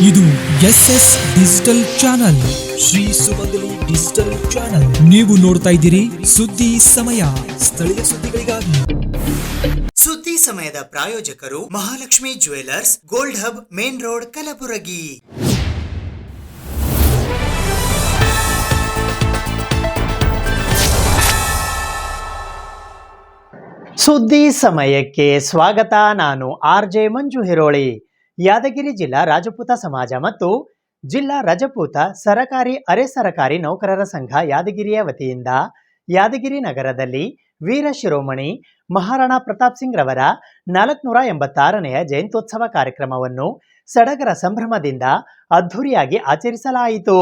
ಇದು SS digital channel, Shri ಸುಮಂಗಲಿ digital channel. ನೀವು ನೋಡ್ತಾ ಇದ್ದೀರಿ ಸುದ್ದಿ ಸಮಯ, ಸ್ಥಳೀಯ ಸುದ್ದಿಗಳಿಗಾಗಿ. ಸುದ್ದಿ ಸಮಯದ ಪ್ರಾಯೋಜಕರು Mahalakshmi jewellers, gold hub, main road, Kalaburagi. ಸುದ್ದಿ ಸಮಯಕ್ಕೆ ಸ್ವಾಗತ. ನಾನು RJ ಮಂಜು ಹಿರೋಳಿ. ಯಾದಗಿರಿ ಜಿಲ್ಲಾ ರಾಜಪೂತ ಸಮಾಜ ಮತ್ತು ಜಿಲ್ಲಾ ರಜಪೂತ ಸರಕಾರಿ ಅರೆ ಸರಕಾರಿ ನೌಕರರ ಸಂಘ ಯಾದಗಿರಿಯ ವತಿಯಿಂದ ಯಾದಗಿರಿ ನಗರದಲ್ಲಿ ವೀರ ಶಿರೋಮಣಿ ಮಹಾರಾಣಾ ಪ್ರತಾಪ್ ಸಿಂಗ್ ರವರ 486ನೆಯ ಜಯಂತ್ಯೋತ್ಸವ ಕಾರ್ಯಕ್ರಮವನ್ನು ಸಡಗರ ಸಂಭ್ರಮದಿಂದ ಅದ್ಧೂರಿಯಾಗಿ ಆಚರಿಸಲಾಯಿತು.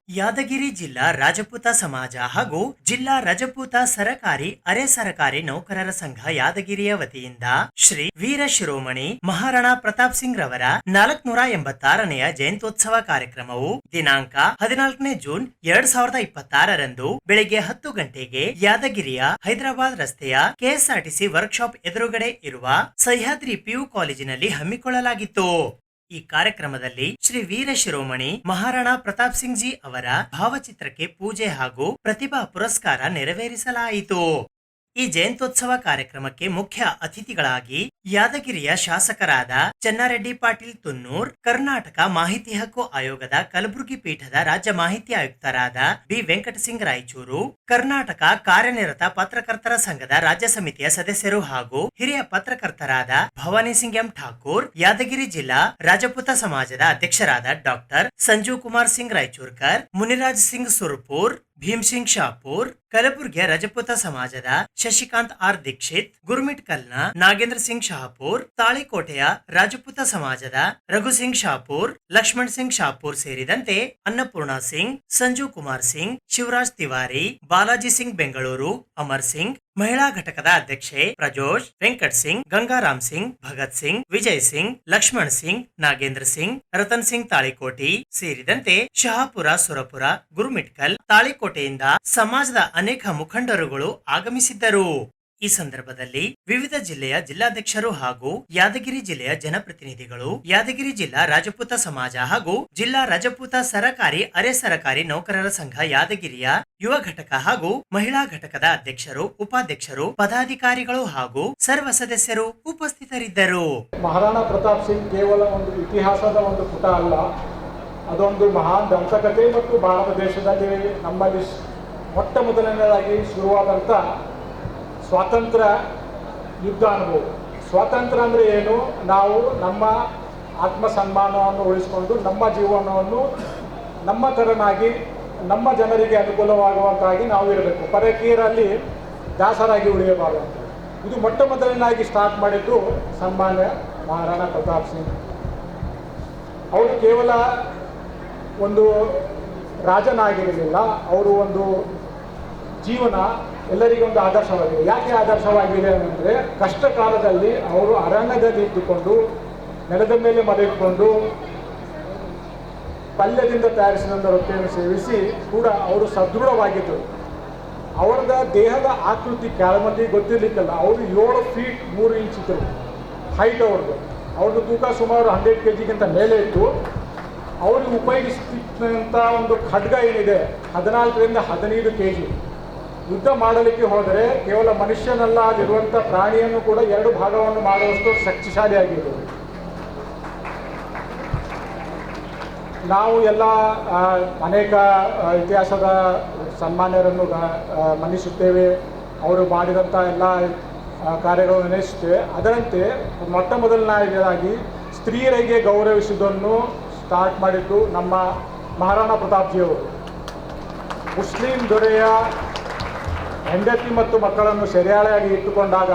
ಯಾದಗಿರಿ ಜಿಲ್ಲಾ ರಾಜಪೂತ ಸಮಾಜ ಹಾಗೂ ಜಿಲ್ಲಾ ರಜಪೂತ ಸರಕಾರಿ ಅರೆ ಸರಕಾರಿ ನೌಕರರ ಸಂಘ ಯಾದಗಿರಿಯ ವತಿಯಿಂದ ಶ್ರೀ ವೀರ ಶಿರೋಮಣಿ ಮಹಾರಾಣಾ ಪ್ರತಾಪ್ ಸಿಂಗ್ ರವರ 486ನೆಯ ಜಯಂತ್ಯೋತ್ಸವ ಕಾರ್ಯಕ್ರಮವು ದಿನಾಂಕ 14ನೇ ಜೂನ್ 2026ರಂದು ಬೆಳಿಗ್ಗೆ 10 ಗಂಟೆಗೆ ಯಾದಗಿರಿಯ ಹೈದರಾಬಾದ್ ರಸ್ತೆಯ KSRTC ವರ್ಕ್ಶಾಪ್ ಎದುರುಗಡೆ ಇರುವ ಸಹ್ಯಾದ್ರಿ PU ಕಾಲೇಜಿನಲ್ಲಿ ಹಮ್ಮಿಕೊಳ್ಳಲಾಗಿತ್ತು. ಈ ಕಾರ್ಯಕ್ರಮದಲ್ಲಿ ಶ್ರೀ ವೀರ ಶಿರೋಮಣಿ ಮಹಾರಾಣಾ ಪ್ರತಾಪ್ ಸಿಂಗ್ ಜಿ ಅವರ ಭಾವಚಿತ್ರಕ್ಕೆ ಪೂಜೆ ಹಾಗೂ ಪ್ರತಿಭಾ ಪುರಸ್ಕಾರ ನೆರವೇರಿಸಲಾಯಿತು. ಈ ಜಯಂತ್ಯೋತ್ಸವ ಕಾರ್ಯಕ್ರಮಕ್ಕೆ ಮುಖ್ಯ ಅತಿಥಿಗಳಾಗಿ ಯಾದಗಿರಿಯ ಶಾಸಕರಾದ ಚನ್ನಾರೆಡ್ಡಿ ಪಾಟೀಲ್ ತುನ್ನೂರ್, ಕರ್ನಾಟಕ ಮಾಹಿತಿ ಹಕ್ಕು ಆಯೋಗದ ಕಲಬುರಗಿ ಪೀಠದ ರಾಜ್ಯ ಮಾಹಿತಿ ಆಯುಕ್ತರಾದ B ವೆಂಕಟಸಿಂಗ್ ರಾಯಚೂರು, ಕರ್ನಾಟಕ ಕಾರ್ಯನಿರತ ಪತ್ರಕರ್ತರ ಸಂಘದ ರಾಜ್ಯ ಸಮಿತಿಯ ಸದಸ್ಯರು ಹಾಗೂ ಹಿರಿಯ ಪತ್ರಕರ್ತರಾದ ಭವಾನಿ ಸಿಂಗ್ ಎಂ ಠಾಕೂರ್, ಯಾದಗಿರಿ ಜಿಲ್ಲಾ ರಾಜಪೂತ ಸಮಾಜದ ಅಧ್ಯಕ್ಷರಾದ ಡಾಕ್ಟರ್ ಸಂಜೀವ್ ಕುಮಾರ್ ಸಿಂಗ್ ರಾಯಚೂರ್ಕರ್, ಮುನಿರಾಜ್ ಸಿಂಗ್ ಸುರ್ಪುರ್, ಭೀಮ್ ಸಿಂಗ್ ಶಾಪೂರ್, ಕಲಬುರ್ಗಿಯ ರಜಪೂತ ಸಮಾಜದ ಶಶಿಕಾಂತ್ R ದೀಕ್ಷಿತ್, ಗುರುಮಿಟ್ಕಲ್ನ ನಾಗೇಂದ್ರ ಸಿಂಗ್ ಶಹಾಪುರ್, ತಾಳಿಕೋಟೆಯ ರಾಜಪೂತ ಸಮಾಜದ ರಘು ಸಿಂಗ್ ಶಾಪೂರ್, ಲಕ್ಷ್ಮಣ್ ಸಿಂಗ್ ಶಾಪೂರ್ ಸೇರಿದಂತೆ ಅನ್ನಪೂರ್ಣ ಸಿಂಗ್, ಸಂಜು ಕುಮಾರ್ ಸಿಂಗ್, ಶಿವರಾಜ್ ತಿವಾರಿ, ಬಾಲಾಜಿ ಸಿಂಗ್ ಬೆಂಗಳೂರು, ಅಮರ್ ಸಿಂಗ್, ಮಹಿಳಾ ಘಟಕದ ಅಧ್ಯಕ್ಷೆ ಪ್ರಜೋಷ್, ವೆಂಕಟ್ ಸಿಂಗ್, ಗಂಗಾರಾಮ್ ಸಿಂಗ್, ಭಗತ್ ಸಿಂಗ್, ವಿಜಯ್ ಸಿಂಗ್, ಲಕ್ಷ್ಮಣ್ ಸಿಂಗ್, ನಾಗೇಂದ್ರ ಸಿಂಗ್, ರತನ್ ಸಿಂಗ್ ತಾಳಿಕೋಟಿ ಸೇರಿದಂತೆ ಶಹಾಪುರ, ಸುರಪುರ, ಗುರುಮಿಟ್ಕಲ್, ತಾಳಿಕೋಟೆಯಿಂದ ಸಮಾಜದ ಅನೇಕ ಮುಖಂಡರುಗಳು ಆಗಮಿಸಿದ್ದರು. ಈ ಸಂದರ್ಭದಲ್ಲಿ ವಿವಿಧ ಜಿಲ್ಲೆಯ ಜಿಲ್ಲಾಧ್ಯಕ್ಷರು ಹಾಗೂ ಯಾದಗಿರಿ ಜಿಲ್ಲೆಯ ಜನಪ್ರತಿನಿಧಿಗಳು, ಯಾದಗಿರಿ ಜಿಲ್ಲಾ ರಾಜಪೂತ ಸಮಾಜ ಹಾಗೂ ಜಿಲ್ಲಾ ರಜಪೂತ ಸರಕಾರಿ ಅರೆ ಸರಕಾರಿ ನೌಕರರ ಸಂಘ ಯಾದಗಿರಿಯ ಯುವ ಘಟಕ ಹಾಗೂ ಮಹಿಳಾ ಘಟಕದ ಅಧ್ಯಕ್ಷರು, ಉಪಾಧ್ಯಕ್ಷರು, ಪದಾಧಿಕಾರಿಗಳು ಹಾಗೂ ಸರ್ವ ಸದಸ್ಯರು ಉಪಸ್ಥಿತರಿದ್ದರು. ಮಹಾರಾಣಾ ಪ್ರತಾಪ್ ಸಿಂಗ್ ಕೇವಲ ಒಂದು ಇತಿಹಾಸದ ಒಂದು ಪುಟ ಅಲ್ಲ, ಅದೊಂದು ಮಹಾನ್ ದಂತಕಥೆ ಮತ್ತು ಭಾರತ ದೇಶದಲ್ಲಿ ನಮ್ಮಲ್ಲಿ ಮೊಟ್ಟ ಮೊದಲನೇದಾಗಿ ಶುರುವಾದಂಥ ಸ್ವಾತಂತ್ರ್ಯ ಯುದ್ಧ ಅನುಭವ. ಸ್ವಾತಂತ್ರ್ಯ ಅಂದರೆ ಏನು? ನಾವು ನಮ್ಮ ಆತ್ಮಸನ್ಮಾನವನ್ನು ಉಳಿಸಿಕೊಂಡು ನಮ್ಮ ಜೀವನವನ್ನು ನಮ್ಮ ಥರನಾಗಿ ನಮ್ಮ ಜನರಿಗೆ ಅನುಕೂಲವಾಗುವಂತಾಗಿ ನಾವು ಇರಬೇಕು, ಪರಕೀಯರಲ್ಲಿ ದಾಸರಾಗಿ ಉಳಿಯಬಾರದು ಅಂತ. ಇದು ಮೊಟ್ಟ ಮೊದಲನೇದಾಗಿ ಸ್ಟಾರ್ಟ್ ಮಾಡಿದ್ದು ಸನ್ಮಾನ್ಯ ಮಹಾರಾಣಾ ಪ್ರತಾಪ್ ಸಿಂಗ್. ಅವರು ಕೇವಲ ಒಂದು ರಾಜನಾಗಿರಲಿಲ್ಲ, ಅವರು ಒಂದು ಜೀವನ ಎಲ್ಲರಿಗೂ ಒಂದು ಆದರ್ಶವಾಗಿದೆ. ಯಾಕೆ ಆದರ್ಶವಾಗಿದೆ ಅಂದರೆ, ಕಷ್ಟ ಕಾಲದಲ್ಲಿ ಅವರು ಅರಣ್ಯದಲ್ಲಿ ಇದ್ದುಕೊಂಡು ನೆಲದ ಮೇಲೆ ಮಲಗಿಕೊಂಡು ಪಲ್ಯದಿಂದ ತಯಾರಿಸಿದಂಥ ರೊಟ್ಟಿಯನ್ನು ಸೇವಿಸಿ ಕೂಡ ಅವರು ಸದೃಢವಾಗಿದ್ದರು. ಅವರದ ದೇಹದ ಆಕೃತಿ ಕೆಲ ಮಂದಿಗೆ ಗೊತ್ತಿರಲಿಕ್ಕಲ್ಲ, ಅವರು 7 ಫೀಟ್ 3 ಇಂಚ್ ಇದ್ದರು ಹೈಟ್. ಅವ್ರದ್ದು ತೂಕ ಸುಮಾರು 100 kg ಮೇಲೆ ಇತ್ತು. ಅವರು ಉಪಯೋಗಿಸ್ತಿದ್ದಂಥ ಒಂದು ಖಡ್ಗ ಏನಿದೆ 14ರಿಂದ 15 kg. ಯುದ್ಧ ಮಾಡಲಿಕ್ಕೆ ಹೋದರೆ ಕೇವಲ ಮನುಷ್ಯನಲ್ಲ, ಅಲ್ಲಿರುವಂಥ ಪ್ರಾಣಿಯನ್ನು ಕೂಡ 2 ಭಾಗವನ್ನು ಮಾಡುವಷ್ಟು ಶಕ್ತಿಶಾಲಿಯಾಗಿದ್ದರು. ನಾವು ಎಲ್ಲ ಅನೇಕ ಇತಿಹಾಸದ ಸನ್ಮಾನ್ಯರನ್ನು ಮನ್ನಿಸುತ್ತೇವೆ, ಅವರು ಮಾಡಿದಂಥ ಎಲ್ಲ ಕಾರ್ಯಗಳನ್ನು ನೆನೆಸುತ್ತೇವೆ. ಅದರಂತೆ ಮೊಟ್ಟ ಮೊದಲನೇದಾಗಿ ಸ್ತ್ರೀಯರಿಗೆ ಗೌರವಿಸುವುದನ್ನು ಸ್ಟಾರ್ಟ್ ಮಾಡಿದ್ದು ನಮ್ಮ ಮಹಾರಾಣಾ ಪ್ರತಾಪ್ಜಿಯವರು. ಮುಸ್ಲಿಂ ದೊರೆಯ ಹೆಂಡತಿ ಮತ್ತು ಮಕ್ಕಳನ್ನು ಸೆರೆಯಾಳೆಯಾಗಿ ಇಟ್ಟುಕೊಂಡಾಗ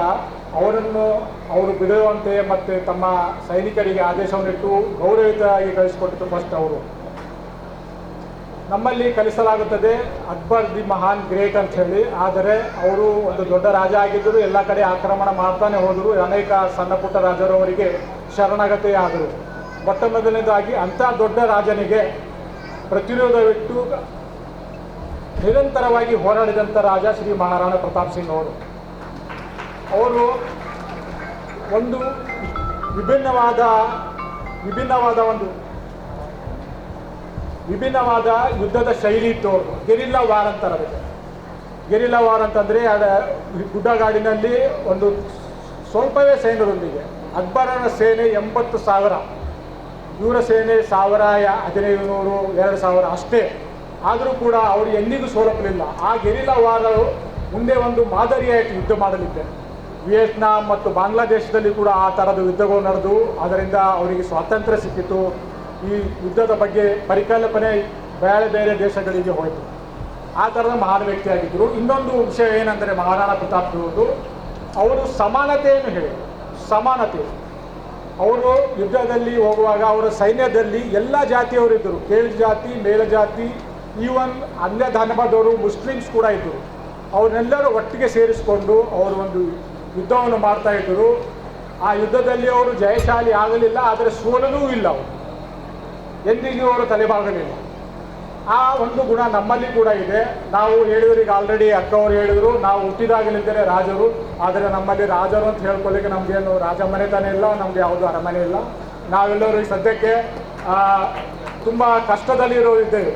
ಅವರು ಬಿಡುವಂತೆ ಮತ್ತು ತಮ್ಮ ಸೈನಿಕರಿಗೆ ಆದೇಶವನ್ನಿಟ್ಟು ಗೌರವಿತರಾಗಿ ಕಳಿಸಿಕೊಟ್ಟಿದ್ದು ಫಸ್ಟ್ ಅವರು. ನಮ್ಮಲ್ಲಿ ಕಲಿಸಲಾಗುತ್ತದೆ ಅಕ್ಬರ್ ದಿ ಮಹಾನ್ ಗ್ರೇಟ್ ಅಂತ ಹೇಳಿ, ಆದರೆ ಅವರು ಒಂದು ದೊಡ್ಡ ರಾಜ ಆಗಿದ್ದರು, ಎಲ್ಲ ಕಡೆ ಆಕ್ರಮಣ ಮಾಡ್ತಾನೆ ಹೋದರು, ಅನೇಕ ಸಣ್ಣ ಪುಟ್ಟ ರಾಜರು ಅವರಿಗೆ ಶರಣಾಗತಿ ಆದರು. ಮೊಟ್ಟ ಮೊದಲನೇದಾಗಿ ಅಂಥ ದೊಡ್ಡ ರಾಜನಿಗೆ ಪ್ರತಿರೋಧವಿಟ್ಟು ನಿರಂತರವಾಗಿ ಹೋರಾಡಿದಂಥ ರಾಜ ಶ್ರೀ ಮಹಾರಾಣಾ ಪ್ರತಾಪ್ ಸಿಂಗ್ ಅವರು ಒಂದು ವಿಭಿನ್ನವಾದ ಒಂದು ವಿಭಿನ್ನವಾದ ಯುದ್ಧದ ಶೈಲಿ ಇತ್ತು ಅವರು. ಗೆರಿಲ್ಲಾ ವಾರ್ ಅಂತಾರೆ ಅದಕ್ಕೆ. ಗೆರಿಲ್ಲಾ ವಾರ್ ಅಂತಂದರೆ ಗುಡ್ಡಗಾಡಿನಲ್ಲಿ ಒಂದು ಸ್ವಲ್ಪವೇ ಸೈನ್ಯದೊಂದಿಗೆ ಅಕ್ಬರನ ಸೇನೆ 80,000, ಇವರ ಸೇನೆ 1,500, 2,000 ಅಷ್ಟೇ. ಆದರೂ ಕೂಡ ಅವರು ಎಂದಿಗೂ ಸೋಲಪ್ಪಲಿಲ್ಲ. ಆ ಗೆರಿಲ್ಲಾ ವಾರ ಮುಂದೆ ಒಂದು ಮಾದರಿಯಾಯಿತು ಯುದ್ಧ ಮಾಡಲಿಕ್ಕೆ. ವಿಯೆಟ್ನಾಂ ಮತ್ತು ಬಾಂಗ್ಲಾದೇಶದಲ್ಲಿ ಕೂಡ ಆ ಥರದ ಯುದ್ಧಗಳು ನಡೆದು ಅದರಿಂದ ಅವರಿಗೆ ಸ್ವಾತಂತ್ರ್ಯ ಸಿಕ್ಕಿತು. ಈ ಯುದ್ಧದ ಬಗ್ಗೆ ಪರಿಕಲ್ಪನೆ ಬೇರೆ ಬೇರೆ ದೇಶಗಳಿಗೆ ಹೋಯಿತು. ಆ ಥರದ ಮಹಾನ್ ವ್ಯಕ್ತಿಯಾಗಿದ್ದರು. ಇನ್ನೊಂದು ವಿಷಯ ಏನಂದರೆ ಮಹಾರಾಣಾ ಪ್ರತಾಪ್ ಅವರು ಸಮಾನತೆಯನ್ನು ಹೇಳಿದರು. ಸಮಾನತೆ, ಅವರು ಯುದ್ಧದಲ್ಲಿ ಹೋಗುವಾಗ ಅವರ ಸೈನ್ಯದಲ್ಲಿ ಎಲ್ಲ ಜಾತಿಯವರಿದ್ದರು. ಕೇಳು ಜಾತಿ, ಮೇಲಜಾತಿ, ಈವನ್ ಅನ್ಯ ಧರ್ಮದವರು, ಮುಸ್ಲಿಮ್ಸ್ ಕೂಡ ಇದ್ದರು. ಅವನ್ನೆಲ್ಲರೂ ಒಟ್ಟಿಗೆ ಸೇರಿಸಿಕೊಂಡು ಅವರು ಒಂದು ಯುದ್ಧವನ್ನು ಮಾಡ್ತಾ ಇದ್ದರು. ಆ ಯುದ್ಧದಲ್ಲಿ ಅವರು ಜಯಶಾಲಿ ಆಗಲಿಲ್ಲ, ಆದರೆ ಸೋಲಲೂ ಇಲ್ಲ. ಅವರು ಎಂದಿಗೂ ಅವರು ತಲೆಬಾಗಲಿಲ್ಲ. ಆ ಒಂದು ಗುಣ ನಮ್ಮಲ್ಲಿ ಕೂಡ ಇದೆ. ನಾವು ಹೇಳಿದ್ರಿಗೆ ಆಲ್ರೆಡಿ ಅಕ್ಕ ಅವರು ಹೇಳಿದರು, ನಾವು ಹುಟ್ಟಿದಾಗಲಿದ್ದರೆ ರಾಜರು, ಆದರೆ ನಮ್ಮಲ್ಲಿ ರಾಜರು ಅಂತ ಹೇಳ್ಕೊಳ್ಳಿಕ್ಕೆ ನಮಗೇನು ರಾಜ ಮನೆತನ ಇಲ್ಲ, ನಮಗೆ ಯಾವುದು ಅರಮನೆ ಇಲ್ಲ. ನಾವೆಲ್ಲರೂ ಈ ಸದ್ಯಕ್ಕೆ ತುಂಬ ಕಷ್ಟದಲ್ಲಿರೋರಿದ್ದೇವೆ.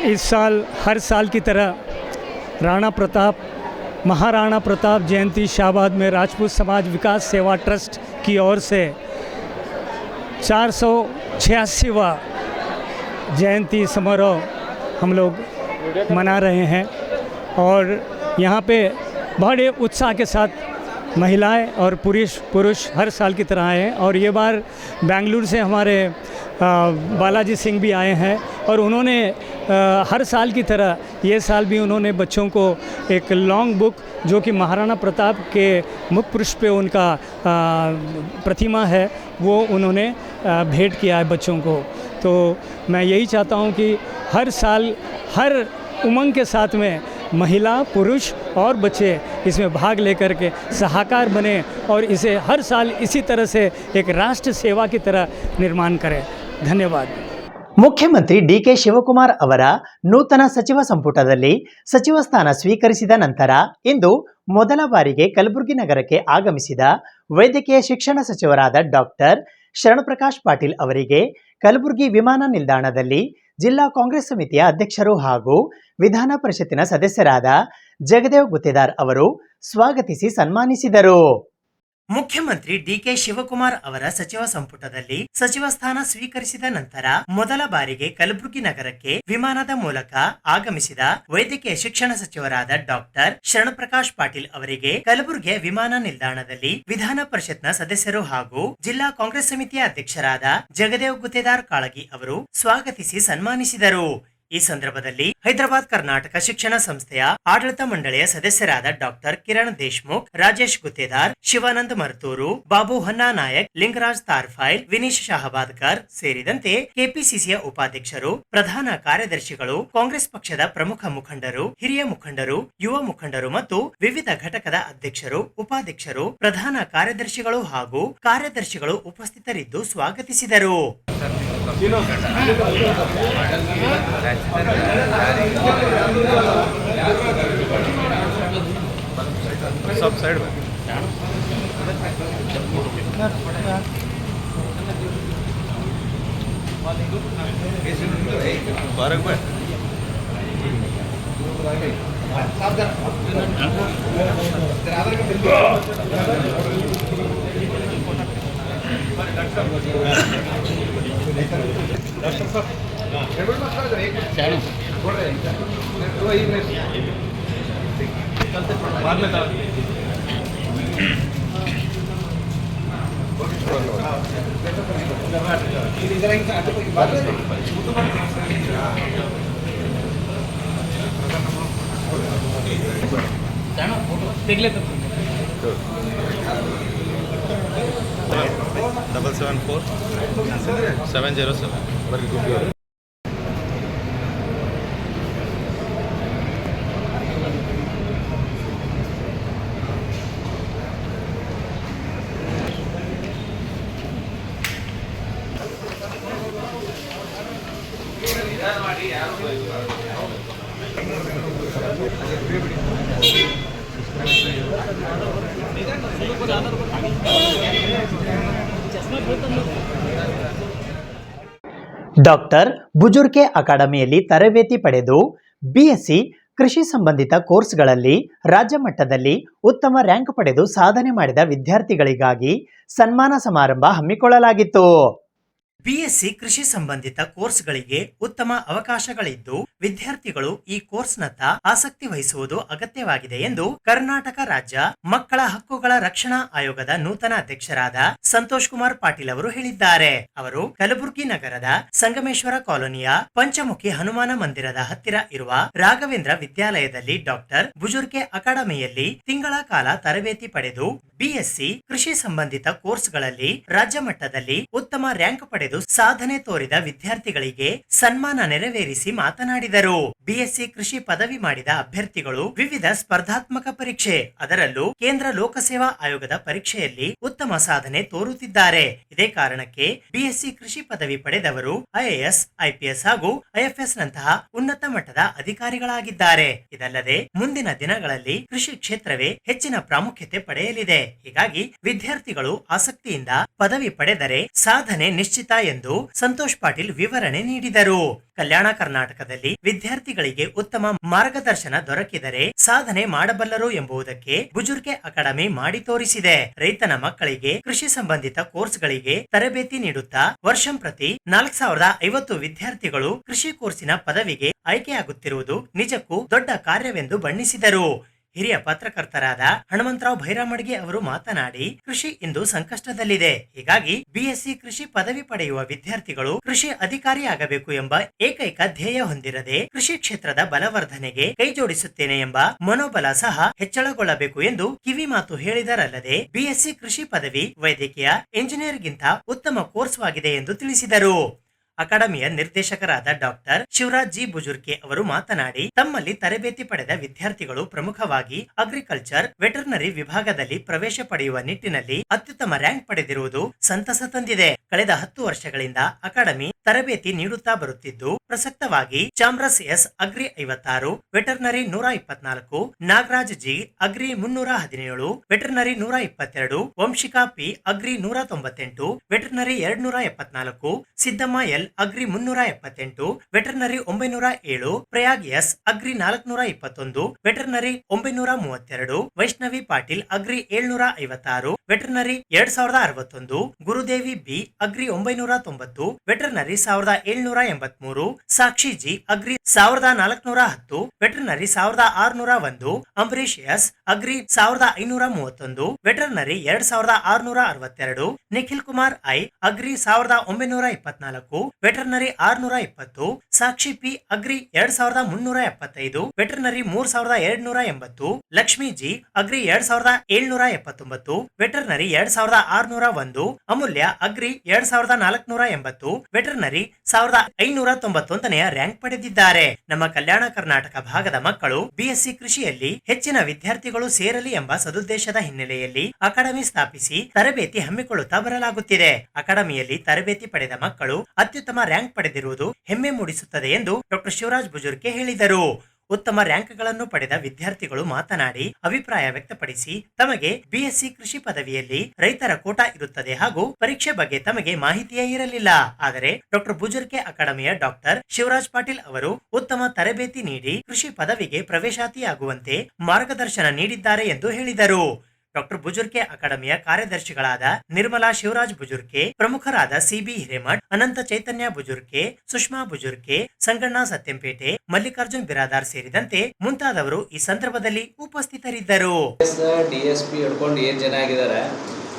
इस साल हर साल की तरह राणा प्रताप महाराणा प्रताप जयंती शाहबाद में राजपूत समाज विकास सेवा ट्रस्ट की ओर से 486वां जयंती समारोह हम लोग मना रहे हैं और यहाँ पे बड़े उत्साह के साथ महिलाएं और पुरुष हर साल की तरह आए हैं। और ये बार बेंगलुरु से हमारे बालाजी सिंह भी आए हैं और उन्होंने हर साल की तरह ये साल भी उन्होंने बच्चों को एक लॉन्ग बुक जो कि महाराणा प्रताप के मुख पृष्ठ पे उनका प्रतिमा है वो उन्होंने भेंट किया है बच्चों को। तो मैं यही चाहता हूँ कि हर साल हर उमंग के साथ में महिला पुरुष और बच्चे इसमें भाग लेकर के सहाकार बने और इसे हर साल इसी तरह से एक राष्ट्र सेवा की तरह निर्माण करें। धन्यवाद। ಮುಖ್ಯಮಂತ್ರಿ ಡಿಕೆ ಶಿವಕುಮಾರ್ ಅವರ ನೂತನ ಸಚಿವ ಸಂಪುಟದಲ್ಲಿ ಸಚಿವ ಸ್ಥಾನ ಸ್ವೀಕರಿಸಿದ ನಂತರ ಇಂದು ಮೊದಲ ಬಾರಿಗೆ ಕಲಬುರಗಿ ನಗರಕ್ಕೆ ಆಗಮಿಸಿದ ವೈದ್ಯಕೀಯ ಶಿಕ್ಷಣ ಸಚಿವರಾದ ಡಾಕ್ಟರ್ ಶರಣಪ್ರಕಾಶ್ ಪಾಟೀಲ್ ಅವರಿಗೆ ಕಲಬುರಗಿ ವಿಮಾನ ನಿಲ್ದಾಣದಲ್ಲಿ ಜಿಲ್ಲಾ ಕಾಂಗ್ರೆಸ್ ಸಮಿತಿಯ ಅಧ್ಯಕ್ಷರು ಹಾಗೂ ವಿಧಾನ ಪರಿಷತ್ತಿನ ಸದಸ್ಯರಾದ ಜಗದೇವ್ ಗುತ್ತೇದಾರ್ ಅವರು ಸ್ವಾಗತಿಸಿ ಸನ್ಮಾನಿಸಿದರು. ಮುಖ್ಯಮಂತ್ರಿ ಡಿಕೆ ಶಿವಕುಮಾರ್ ಅವರ ಸಚಿವ ಸಂಪುಟದಲ್ಲಿ ಸಚಿವ ಸ್ಥಾನ ಸ್ವೀಕರಿಸಿದ ನಂತರ ಮೊದಲ ಬಾರಿಗೆ ಕಲಬುರಗಿ ನಗರಕ್ಕೆ ವಿಮಾನದ ಮೂಲಕ ಆಗಮಿಸಿದ ವೈದ್ಯಕೀಯ ಶಿಕ್ಷಣ ಸಚಿವರಾದ ಡಾಕ್ಟರ್ ಶರಣಪ್ರಕಾಶ್ ಪಾಟೀಲ್ ಅವರಿಗೆ ಕಲಬುರಗಿಯ ವಿಮಾನ ನಿಲ್ದಾಣದಲ್ಲಿ ವಿಧಾನ ಪರಿಷತ್ನ ಸದಸ್ಯರು ಹಾಗೂ ಜಿಲ್ಲಾ ಕಾಂಗ್ರೆಸ್ ಸಮಿತಿಯ ಅಧ್ಯಕ್ಷರಾದ ಜಗದೇವ್ ಗುತ್ತೇದಾರ್ ಕಾಳಗಿ ಅವರು ಸ್ವಾಗತಿಸಿ ಸನ್ಮಾನಿಸಿದರು. ಈ ಸಂದರ್ಭದಲ್ಲಿ ಹೈದರಾಬಾದ್ ಕರ್ನಾಟಕ ಶಿಕ್ಷಣ ಸಂಸ್ಥೆಯ ಆಡಳಿತ ಮಂಡಳಿಯ ಸದಸ್ಯರಾದ ಡಾಕ್ಟರ್ ಕಿರಣ್ ದೇಶ್ಮುಖ್, ರಾಜೇಶ್ ಗುತ್ತೇದಾರ್, ಶಿವಾನಂದ್ ಮರ್ತೂರು, ಬಾಬು ಹನ್ನಾ ನಾಯಕ್, ಲಿಂಗರಾಜ್ ತಾರ್ಫೈಲ್, ವಿನೀಶ್ ಶಹಬಾದ್ಕರ್ ಸೇರಿದಂತೆ ಕೆಪಿಸಿಸಿಯ ಉಪಾಧ್ಯಕ್ಷರು, ಪ್ರಧಾನ ಕಾರ್ಯದರ್ಶಿಗಳು, ಕಾಂಗ್ರೆಸ್ ಪಕ್ಷದ ಪ್ರಮುಖ ಮುಖಂಡರು, ಹಿರಿಯ ಮುಖಂಡರು, ಯುವ ಮುಖಂಡರು ಮತ್ತು ವಿವಿಧ ಘಟಕದ ಅಧ್ಯಕ್ಷರು, ಉಪಾಧ್ಯಕ್ಷರು, ಪ್ರಧಾನ ಕಾರ್ಯದರ್ಶಿಗಳು ಹಾಗೂ ಕಾರ್ಯದರ್ಶಿಗಳು ಉಪಸ್ಥಿತರಿದ್ದು ಸ್ವಾಗತಿಸಿದರು. सब साइड में बारह में $774-707. ಡಾಕ್ಟರ್ ಬುಜುರ್ಕೆ ಅಕಾಡೆಮಿಯಲ್ಲಿ ತರಬೇತಿ ಪಡೆದು ಬಿಎಸ್ಸಿ ಕೃಷಿ ಸಂಬಂಧಿತ ಕೋರ್ಸ್ಗಳಲ್ಲಿ ರಾಜ್ಯ ಮಟ್ಟದಲ್ಲಿ ಉತ್ತಮ ರ್ಯಾಂಕ್ ಪಡೆದು ಸಾಧನೆ ಮಾಡಿದ ವಿದ್ಯಾರ್ಥಿಗಳಿಗಾಗಿ ಸನ್ಮಾನ ಸಮಾರಂಭ ಹಮ್ಮಿಕೊಳ್ಳಲಾಗಿತ್ತು. ಬಿಎಸ್ಸಿ ಕೃಷಿ ಸಂಬಂಧಿತ ಕೋರ್ಸ್ಗಳಿಗೆ ಉತ್ತಮ ಅವಕಾಶಗಳಿದ್ದು ವಿದ್ಯಾರ್ಥಿಗಳು ಈ ಕೋರ್ಸ್ನತ್ತ ಆಸಕ್ತಿ ವಹಿಸುವುದು ಅಗತ್ಯವಾಗಿದೆ ಎಂದು ಕರ್ನಾಟಕ ರಾಜ್ಯ ಮಕ್ಕಳ ಹಕ್ಕುಗಳ ರಕ್ಷಣಾ ಆಯೋಗದ ನೂತನ ಅಧ್ಯಕ್ಷರಾದ ಸಂತೋಷ್ ಕುಮಾರ್ ಪಾಟೀಲ್ ಅವರು ಹೇಳಿದ್ದಾರೆ. ಅವರು ಕಲಬುರಗಿ ನಗರದ ಸಂಗಮೇಶ್ವರ ಕಾಲೋನಿಯ ಪಂಚಮುಖಿ ಹನುಮಾನ ಮಂದಿರದ ಹತ್ತಿರ ಇರುವ ರಾಘವೇಂದ್ರ ವಿದ್ಯಾಲಯದಲ್ಲಿ ಡಾಕ್ಟರ್ ಬುಜುರ್ಕೆ ಅಕಾಡೆಮಿಯಲ್ಲಿ ತಿಂಗಳ ಕಾಲ ತರಬೇತಿ ಪಡೆದು ಬಿಎಸ್ಸಿ ಕೃಷಿ ಸಂಬಂಧಿತ ಕೋರ್ಸ್ಗಳಲ್ಲಿ ರಾಜ್ಯ ಮಟ್ಟದಲ್ಲಿ ಉತ್ತಮ ರ್ಯಾಂಕ್ ಪಡೆದು ಸಾಧನೆ ತೋರಿದ ವಿದ್ಯಾರ್ಥಿಗಳಿಗೆ ಸನ್ಮಾನ ನೆರವೇರಿಸಿ ಮಾತನಾಡಿದರು. ಬಿಎಸ್ಸಿ ಕೃಷಿ ಪದವಿ ಮಾಡಿದ ಅಭ್ಯರ್ಥಿಗಳು ವಿವಿಧ ಸ್ಪರ್ಧಾತ್ಮಕ ಪರೀಕ್ಷೆ ಅದರಲ್ಲೂ ಕೇಂದ್ರ ಲೋಕಸೇವಾ ಆಯೋಗದ ಪರೀಕ್ಷೆಯಲ್ಲಿ ಉತ್ತಮ ಸಾಧನೆ ತೋರುತ್ತಿದ್ದಾರೆ. ಇದೇ ಕಾರಣಕ್ಕೆ ಬಿಎಸ್ಸಿ ಕೃಷಿ ಪದವಿ ಪಡೆದವರು ಐಎಎಸ್, ಐಪಿಎಸ್ ಹಾಗೂ ಐಎಫ್ಎಸ್ ನಂತಹ ಉನ್ನತ ಮಟ್ಟದ ಅಧಿಕಾರಿಗಳಾಗಿದ್ದಾರೆ. ಇದಲ್ಲದೆ ಮುಂದಿನ ದಿನಗಳಲ್ಲಿ ಕೃಷಿ ಕ್ಷೇತ್ರವೇ ಹೆಚ್ಚಿನ ಪ್ರಾಮುಖ್ಯತೆ ಪಡೆಯಲಿದೆ. ಹೀಗಾಗಿ ವಿದ್ಯಾರ್ಥಿಗಳು ಆಸಕ್ತಿಯಿಂದ ಪದವಿ ಪಡೆದರೆ ಸಾಧನೆ ನಿಶ್ಚಿತ ಎಂದು ಸಂತೋಷ್ ಪಾಟೀಲ್ ವಿವರಣೆ ನೀಡಿದರು. ಕಲ್ಯಾಣ ಕರ್ನಾಟಕದಲ್ಲಿ ವಿದ್ಯಾರ್ಥಿಗಳಿಗೆ ಉತ್ತಮ ಮಾರ್ಗದರ್ಶನ ದೊರಕಿದರೆ ಸಾಧನೆ ಮಾಡಬಲ್ಲರು ಎಂಬುದಕ್ಕೆ ಬುಜುರ್ಕೆ ಅಕಾಡೆಮಿ ಮಾಡಿ ತೋರಿಸಿದೆ. ರೈತನ ಮಕ್ಕಳಿಗೆ ಕೃಷಿ ಸಂಬಂಧಿತ ಕೋರ್ಸ್ಗಳಿಗೆ ತರಬೇತಿ ನೀಡುತ್ತಾ ವರ್ಷಂಪ್ರತಿ 4050 ವಿದ್ಯಾರ್ಥಿಗಳು ಕೃಷಿ ಕೋರ್ಸಿನ ಪದವಿಗೆ ಆಯ್ಕೆಯಾಗುತ್ತಿರುವುದು ನಿಜಕ್ಕೂ ದೊಡ್ಡ ಕಾರ್ಯವೆಂದು ಬಣ್ಣಿಸಿದರು. ಹಿರಿಯ ಪತ್ರಕರ್ತರಾದ ಹನುಮಂತರಾವ್ ಭೈರಾಮಡ್ಗಿ ಅವರು ಮಾತನಾಡಿ, ಕೃಷಿ ಇಂದು ಸಂಕಷ್ಟದಲ್ಲಿದೆ. ಹೀಗಾಗಿ ಬಿಎಸ್ಸಿ ಕೃಷಿ ಪದವಿ ಪಡೆಯುವ ವಿದ್ಯಾರ್ಥಿಗಳು ಕೃಷಿ ಅಧಿಕಾರಿಯಾಗಬೇಕು ಎಂಬ ಏಕೈಕ ಧ್ಯೇಯ ಹೊಂದಿರದೆ ಕೃಷಿ ಕ್ಷೇತ್ರದ ಬಲವರ್ಧನೆಗೆ ಕೈ ಜೋಡಿಸುತ್ತೇನೆ ಎಂಬ ಮನೋಬಲ ಸಹ ಹೆಚ್ಚಳಗೊಳ್ಳಬೇಕು ಎಂದು ಕಿವಿ ಮಾತು ಹೇಳಿದರಲ್ಲದೆ ಬಿಎಸ್ಸಿ ಕೃಷಿ ಪದವಿ ವೈದ್ಯಕೀಯ ಇಂಜಿನಿಯರ್ಗಿಂತ ಉತ್ತಮ ಕೋರ್ಸ್ ಆಗಿದೆ ಎಂದು ತಿಳಿಸಿದರು. ಅಕಾಡೆಮಿಯ ನಿರ್ದೇಶಕರಾದ ಡಾಕ್ಟರ್ ಶಿವರಾಜ್ ಜಿ ಬುಜುರ್ಕೆ ಅವರು ಮಾತನಾಡಿ, ತಮ್ಮಲ್ಲಿ ತರಬೇತಿ ಪಡೆದ ವಿದ್ಯಾರ್ಥಿಗಳು ಪ್ರಮುಖವಾಗಿ ಅಗ್ರಿಕಲ್ಚರ್, ವೆಟರ್ನರಿ ವಿಭಾಗದಲ್ಲಿ ಪ್ರವೇಶ ಪಡೆಯುವ ನಿಟ್ಟಿನಲ್ಲಿ ಅತ್ಯುತ್ತಮ ರ್ಯಾಂಕ್ ಪಡೆದಿರುವುದು ಸಂತಸ ತಂದಿದೆ. ಕಳೆದ 10 ವರ್ಷಗಳಿಂದ ಅಕಾಡೆಮಿ ತರಬೇತಿ ನೀಡುತ್ತಾ ಬರುತ್ತಿದ್ದು, ಪ್ರಸಕ್ತವಾಗಿ Chamras S agri 56, veterinary 124, Nagaraj G agri 317, veterinary 122, Vanshika P agri 198, veterinary 274, Siddamma L agri 378, veterinary 907, Prayag S agri 421, veterinary 932, Vaishnavi Patil agri 756, veterinary 2061, Gurudevi B agri 990, veterinary veterinary 1783, Sakshi G agri 1410, veterinary 1601, Ambareesh S agri 1531, veterinary 2662, Nikhil Kumar I agri 1924, veterinary 620, Sakshi P agri 2375, veterinary 3280, Lakshmi G agri 2779, veterinary 2601, Amulya agri 2480, veterinary 1591ನೇ rank ಪಡೆದಿದ್ದಾರೆ. ನಮ್ಮ ಕಲ್ಯಾಣ ಕರ್ನಾಟಕ ಭಾಗದ ಮಕ್ಕಳು BSc ಕೃಷಿಯಲ್ಲಿ ಹೆಚ್ಚಿನ ವಿದ್ಯಾರ್ಥಿಗಳು ಸೇರಲಿ ಎಂಬ ಸದುದ್ದೇಶದ ಹಿನ್ನೆಲೆಯಲ್ಲಿ academy ಸ್ಥಾಪಿಸಿ ತರಬೇತಿ ಹಮ್ಮಿಕೊಳ್ಳುತ್ತಾ ಬರಲಾಗುತ್ತಿದೆ. ಅಕಾಡೆಮಿಯಲ್ಲಿ ತರಬೇತಿ ಪಡೆದ ಮಕ್ಕಳು ಅತ್ಯುತ್ತಮ ರ್ಯಾಂಕ್ ಪಡೆದಿರುವುದು ಹೆಮ್ಮೆ ಮೂಡಿಸುತ್ತದೆ ಎಂದು ಡಾಕ್ಟರ್ ಶಿವರಾಜ್ ಬುಜುರ್ಕೆ ಹೇಳಿದರು. ಉತ್ತಮ ರ್ಯಾಂಕ್ಗಳನ್ನು ಪಡೆದ ವಿದ್ಯಾರ್ಥಿಗಳು ಮಾತನಾಡಿ ಅಭಿಪ್ರಾಯ ವ್ಯಕ್ತಪಡಿಸಿ ತಮಗೆ ಬಿಎಸ್ಸಿ ಕೃಷಿ ಪದವಿಯಲ್ಲಿ ರೈತರ ಕೋಟಾ ಇರುತ್ತದೆ ಹಾಗೂ ಪರೀಕ್ಷೆ ಬಗ್ಗೆ ತಮಗೆ ಮಾಹಿತಿಯೇ ಇರಲಿಲ್ಲ. ಆದರೆ ಡಾಕ್ಟರ್ ಬುಜುರ್ಕೆ ಅಕಾಡೆಮಿಯ ಡಾಕ್ಟರ್ ಶಿವರಾಜ್ ಪಾಟೀಲ್ ಅವರು ಉತ್ತಮ ತರಬೇತಿ ನೀಡಿ ಕೃಷಿ ಪದವಿಗೆ ಪ್ರವೇಶಾತಿಯಾಗುವಂತೆ ಮಾರ್ಗದರ್ಶನ ನೀಡಿದ್ದಾರೆ ಎಂದು ಹೇಳಿದರು. ಡಾಕ್ಟರ್ ಬುಜುರ್ಕೆ ಅಕಾಡೆಮಿಯ ಕಾರ್ಯದರ್ಶಿಗಳಾದ ನಿರ್ಮಲಾ ಶಿವರಾಜ್ ಬುಜುರ್ಕೆ, ಪ್ರಮುಖರಾದ ಸಿಬಿ ಹಿರೇಮಠ್, ಅನಂತ ಚೈತನ್ಯ ಬುಜುರ್ಕೆ, ಸುಷ್ಮಾ ಬುಜುರ್ಕೆ, ಸಂಗಣ್ಣ ಸತ್ಯಂಪೇಟೆ, ಮಲ್ಲಿಕಾರ್ಜುನ್ ಬಿರಾದಾರ್ ಸೇರಿದಂತೆ ಮುಂತಾದವರು ಈ ಸಂದರ್ಭದಲ್ಲಿ ಉಪಸ್ಥಿತರಿದ್ದರು. ಡಿಎಸ್ಪಿ ಹಿಡ್ಕೊಂಡು ಏನು ಜನ ಆಗಿದ್ದಾರೆ,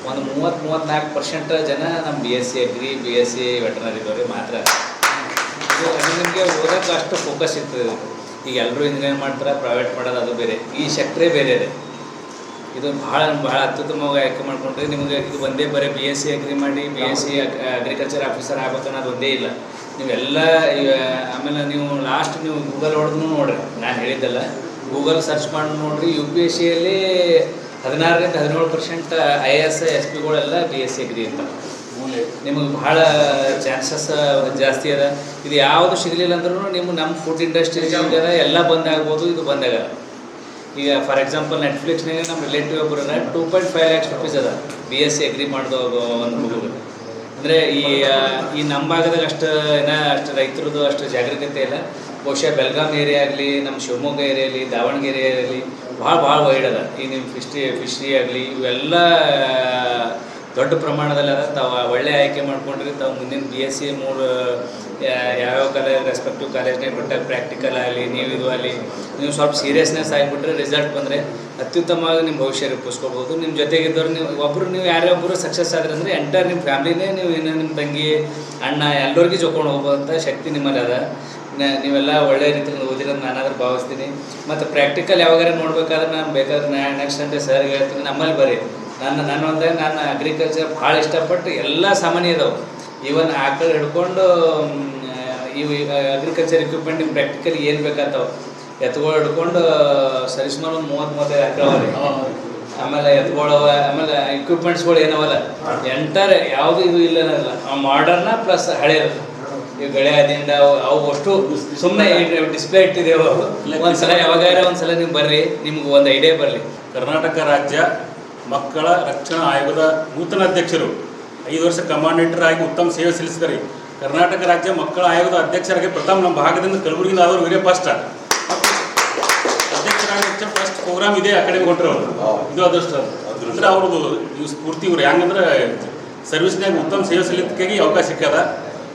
ಒಂದು 30-34% ಜನ ನಮ್ಮ ಬಿಎಸ್ಸಿ ಅಗ್ರಿ, ಬಿಎಸ್ಸಿ ವೆಟರ್ನರಿ ಇದ್ದವ್ರಿಗೆ ಮಾತ್ರ. ನಿಮಗೆ ಓದೋಕ್ಕೆ ಅಷ್ಟು ಫೋಕಸ್ ಇರ್ತದೆ. ಈಗ ಎಲ್ಲರೂ ಇಂಜಿನಿಯರ್ ಮಾಡ್ತಾರೆ, ಪ್ರೈವೇಟ್ ಮಾಡೋದು ಅದು ಬೇರೆ, ಈ ಸೆಕ್ಟ್ರೇ ಬೇರೆ ಇದೆ. ಇದು ಭಾಳ ಅತ್ಯುತ್ತಮವಾಗಿ ಆಯ್ಕೆ ಮಾಡ್ಕೊಂಡ್ರೆ ನಿಮಗೆ ಇದು ಒಂದೇ ಬರೀ ಬಿಎಸ್ಸಿ ಅಗ್ರಿ ಮಾಡಿ ಬಿಎಸ್ಸಿ ಅಗ್ರಿಕಲ್ಚರ್ ಆಫೀಸರ್ ಆಗ್ಬೇಕನ್ನೋದು ಒಂದೇ ಇಲ್ಲ. ನೀವೆಲ್ಲ ಆಮೇಲೆ ನೀವು ಲಾಸ್ಟ್ ನೀವು ಗೂಗಲ್ ಹೊಡೆದು ನೋಡಿರಿ, ನಾನು ಹೇಳಿದ್ದಲ್ಲ, ಗೂಗಲ್ ಸರ್ಚ್ ಮಾಡಿ ನೋಡಿರಿ. UPSCಯಲ್ಲಿ 16-17% IAS SP ಗಳೆಲ್ಲ ಬಿಎಸ್ಸಿ ಅಗ್ರಿ ಇರ್ತಾರೆ. ನಿಮಗೆ ಭಾಳ ಚಾನ್ಸಸ್ ಜಾಸ್ತಿ ಅದ. ಇದು ಯಾವುದು ಸಿಗಲಿಲ್ಲ ಅಂದ್ರೂ ನಮ್ಮ ಫುಡ್ ಇಂಡಸ್ಟ್ರಿ ಎಲ್ಲ ಬಂದಾಗ್ಬೋದು, ಇದು ಬಂದಾಗಲ್ಲ. ಈಗ ಫಾರ್ ಎಕ್ಸಾಂಪಲ್ ನೆಟ್ಫ್ಲಿಕ್ಸ್ನಾಗೆ ನಮ್ಮ ರಿಲೇಟಿವ್ ಒಬ್ಬರು 2.5 lakhs rupees ಅದ ಬಿಎಸ್ಸಿ ಅಗ್ರಿ ಮಾಡಿದ ಒಂದು ಹುಡುಗರು. ಅಂದರೆ ಈ ನಮ್ಮ ಭಾಗದಾಗ ಅಷ್ಟು ರೈತರದ್ದು ಅಷ್ಟು ಜಾಗೃತಿ ಇಲ್ಲ. ಬಹುಶಃ ಬೆಳಗಾಂ ಏರಿಯಾ ಆಗಲಿ, ನಮ್ಮ ಶಿವಮೊಗ್ಗ ಏರಿಯಲ್ಲಿ, ದಾವಣಗೆರೆ ಏರಿಯಲ್ಲಿ ಭಾಳ ವೈಡ್ ಅದ. ಈ ನಿಮ್ಮ ಫಿಶ್ರಿ ಆಗಲಿ ಇವೆಲ್ಲ ದೊಡ್ಡ ಪ್ರಮಾಣದಲ್ಲಿ ಅದ. ತಾವು ಒಳ್ಳೆ ಆಯ್ಕೆ ಮಾಡ್ಕೊಂಡ್ರೆ ತಾವು ಮುಂದಿನ BSc 3 ಯಾವ್ಯಾವ ಕಾಲೇಜ್ ರೆಸ್ಪೆಕ್ಟಿವ್ ಕಾಲೇಜ್ನಾಗ ಬಿಟ್ಟಾಗ ಪ್ರಾಕ್ಟಿಕಲ್ ಆಗಲಿ ಇದು ಆಗಲಿ ನೀವು ಸ್ವಲ್ಪ ಸೀರಿಯಸ್ನೆಸ್ ಆಗಿಬಿಟ್ರೆ ರಿಸಲ್ಟ್ ಬಂದರೆ ಅತ್ಯುತ್ತಮವಾಗಿ ನಿಮ್ಮ ಭವಿಷ್ಯ ರೂಪಿಸ್ಕೋಬೋದು. ನಿಮ್ಮ ಜೊತೆಗಿದ್ದವ್ರು ನೀವು ಯಾರೇ ಒಬ್ಬರು ಸಕ್ಸಸ್ ಆದ್ರೆ ಅಂದರೆ ಎಂಟರ್ ನಿಮ್ಮ ಫ್ಯಾಮ್ಲಿನೇ ನೀವು ನಿಮ್ಮ ತಂಗಿ ಅಣ್ಣ ಎಲ್ಲರಿಗೂ ಜೊಕೊಂಡು ಹೋಗೋಂಥ ಶಕ್ತಿ ನಿಮ್ಮಲ್ಲಿ ಅದ. ನೀವೆಲ್ಲ ಒಳ್ಳೆ ರೀತಿಯಲ್ಲಿ ಓದಿರೋದು ನಾನಾದ್ರೂ ಭಾವಿಸ್ತೀನಿ. ಮತ್ತು ಪ್ರಾಕ್ಟಿಕಲ್ ಯಾವಾಗಾರ ನೋಡ್ಬೇಕಾದ್ರೆ ನಾನು ಬೇಕಾದ್ರೆ ನೆಕ್ಸ್ಟ್ ಸಂಡೇ ಸರ್ಗೆ ಹೇಳ್ತೀನಿ, ನಮ್ಮಲ್ಲಿ ಬರೀ ನಾನು ಒಂದಾಗ ನಾನು ಅಗ್ರಿಕಲ್ಚರ್ ಭಾಳ ಇಷ್ಟಪಟ್ಟು ಎಲ್ಲ ಸಾಮಾನ್ಯ ಇದಾವೆ. ಈವನ್ ಆಕಳು ಹಿಡ್ಕೊಂಡು ಇವು ಅಗ್ರಿಕಲ್ಚರ್ ಇಕ್ವಿಪ್ಮೆಂಟ್ ನಿಮ್ಮ ಪ್ರಾಕ್ಟಿಕಲ್ ಏನು ಬೇಕಾಗ್ತಾವೆ. ಎತ್ತುಗಳು ಹಿಡ್ಕೊಂಡು ಸರಿಸುಮಾರು ಒಂದು 30-35 ಆಕಳವರಿ, ಆಮೇಲೆ ಎತ್ತುಗಳವ, ಆಮೇಲೆ ಇಕ್ವಿಪ್ಮೆಂಟ್ಸ್ಗಳು ಏನವಲ್ಲ ಎಂಟರ್ ಯಾವುದು ಇದು ಇಲ್ಲ ಮಾಡರ್ನ ಪ್ಲಸ್ ಹಳೆಯದು. ಈ ಗಳೆದಿಂದ ಅವು ಅಷ್ಟು ಸುಮ್ಮನೆ ಡಿಸ್ಪ್ಲೇ ಇಟ್ಟಿದ್ದೇವೆ. ಒಂದ್ಸಲ ಯಾವಾಗಾರ ಒಂದ್ಸಲ ನೀವು ಬರ್ರಿ, ನಿಮ್ಗೆ ಒಂದು ಐಡಿಯಾ ಬರಲಿ. ಕರ್ನಾಟಕ ರಾಜ್ಯ ಮಕ್ಕಳ ರಕ್ಷಣಾ ಆಯೋಗದ ನೂತನ ಅಧ್ಯಕ್ಷರು 5 ವರ್ಷ ಕಮಾಂಡೇಟರ್ ಆಗಿ ಉತ್ತಮ ಸೇವೆ ಸಲ್ಲಿಸಿದ್ದಾರೆ. ಕರ್ನಾಟಕ ರಾಜ್ಯ ಮಕ್ಕಳ ಆಯೋಗದ ಅಧ್ಯಕ್ಷರಾಗಿ ಪ್ರಥಮ ನಮ್ಮ ಭಾಗದಿಂದ ಕಲಬುರಗಿಯಿಂದ ಆದವರು ಇವರೇ ಫಸ್ಟ್ ಅಧ್ಯಕ್ಷರಾಗಿ ಫಸ್ಟ್ ಪ್ರೋಗ್ರಾಮ್ ಇದೆ ಅಕಾಡೆಮಿ ಕೊಟ್ಟರು. ಇದು ಅದೃಷ್ಟ ಅಂದರೆ ಅವ್ರದ್ದು ಇವು ಸ್ಫೂರ್ತಿ. ಇವ್ರು ಹೆಂಗಂದ್ರೆ ಸರ್ವಿಸ್ನಾಗ ಉತ್ತಮ ಸೇವೆ ಸಲ್ಲಿಸಲಿಕ್ಕಾಗಿ ಅವಕಾಶ ಸಿಕ್ಕದ.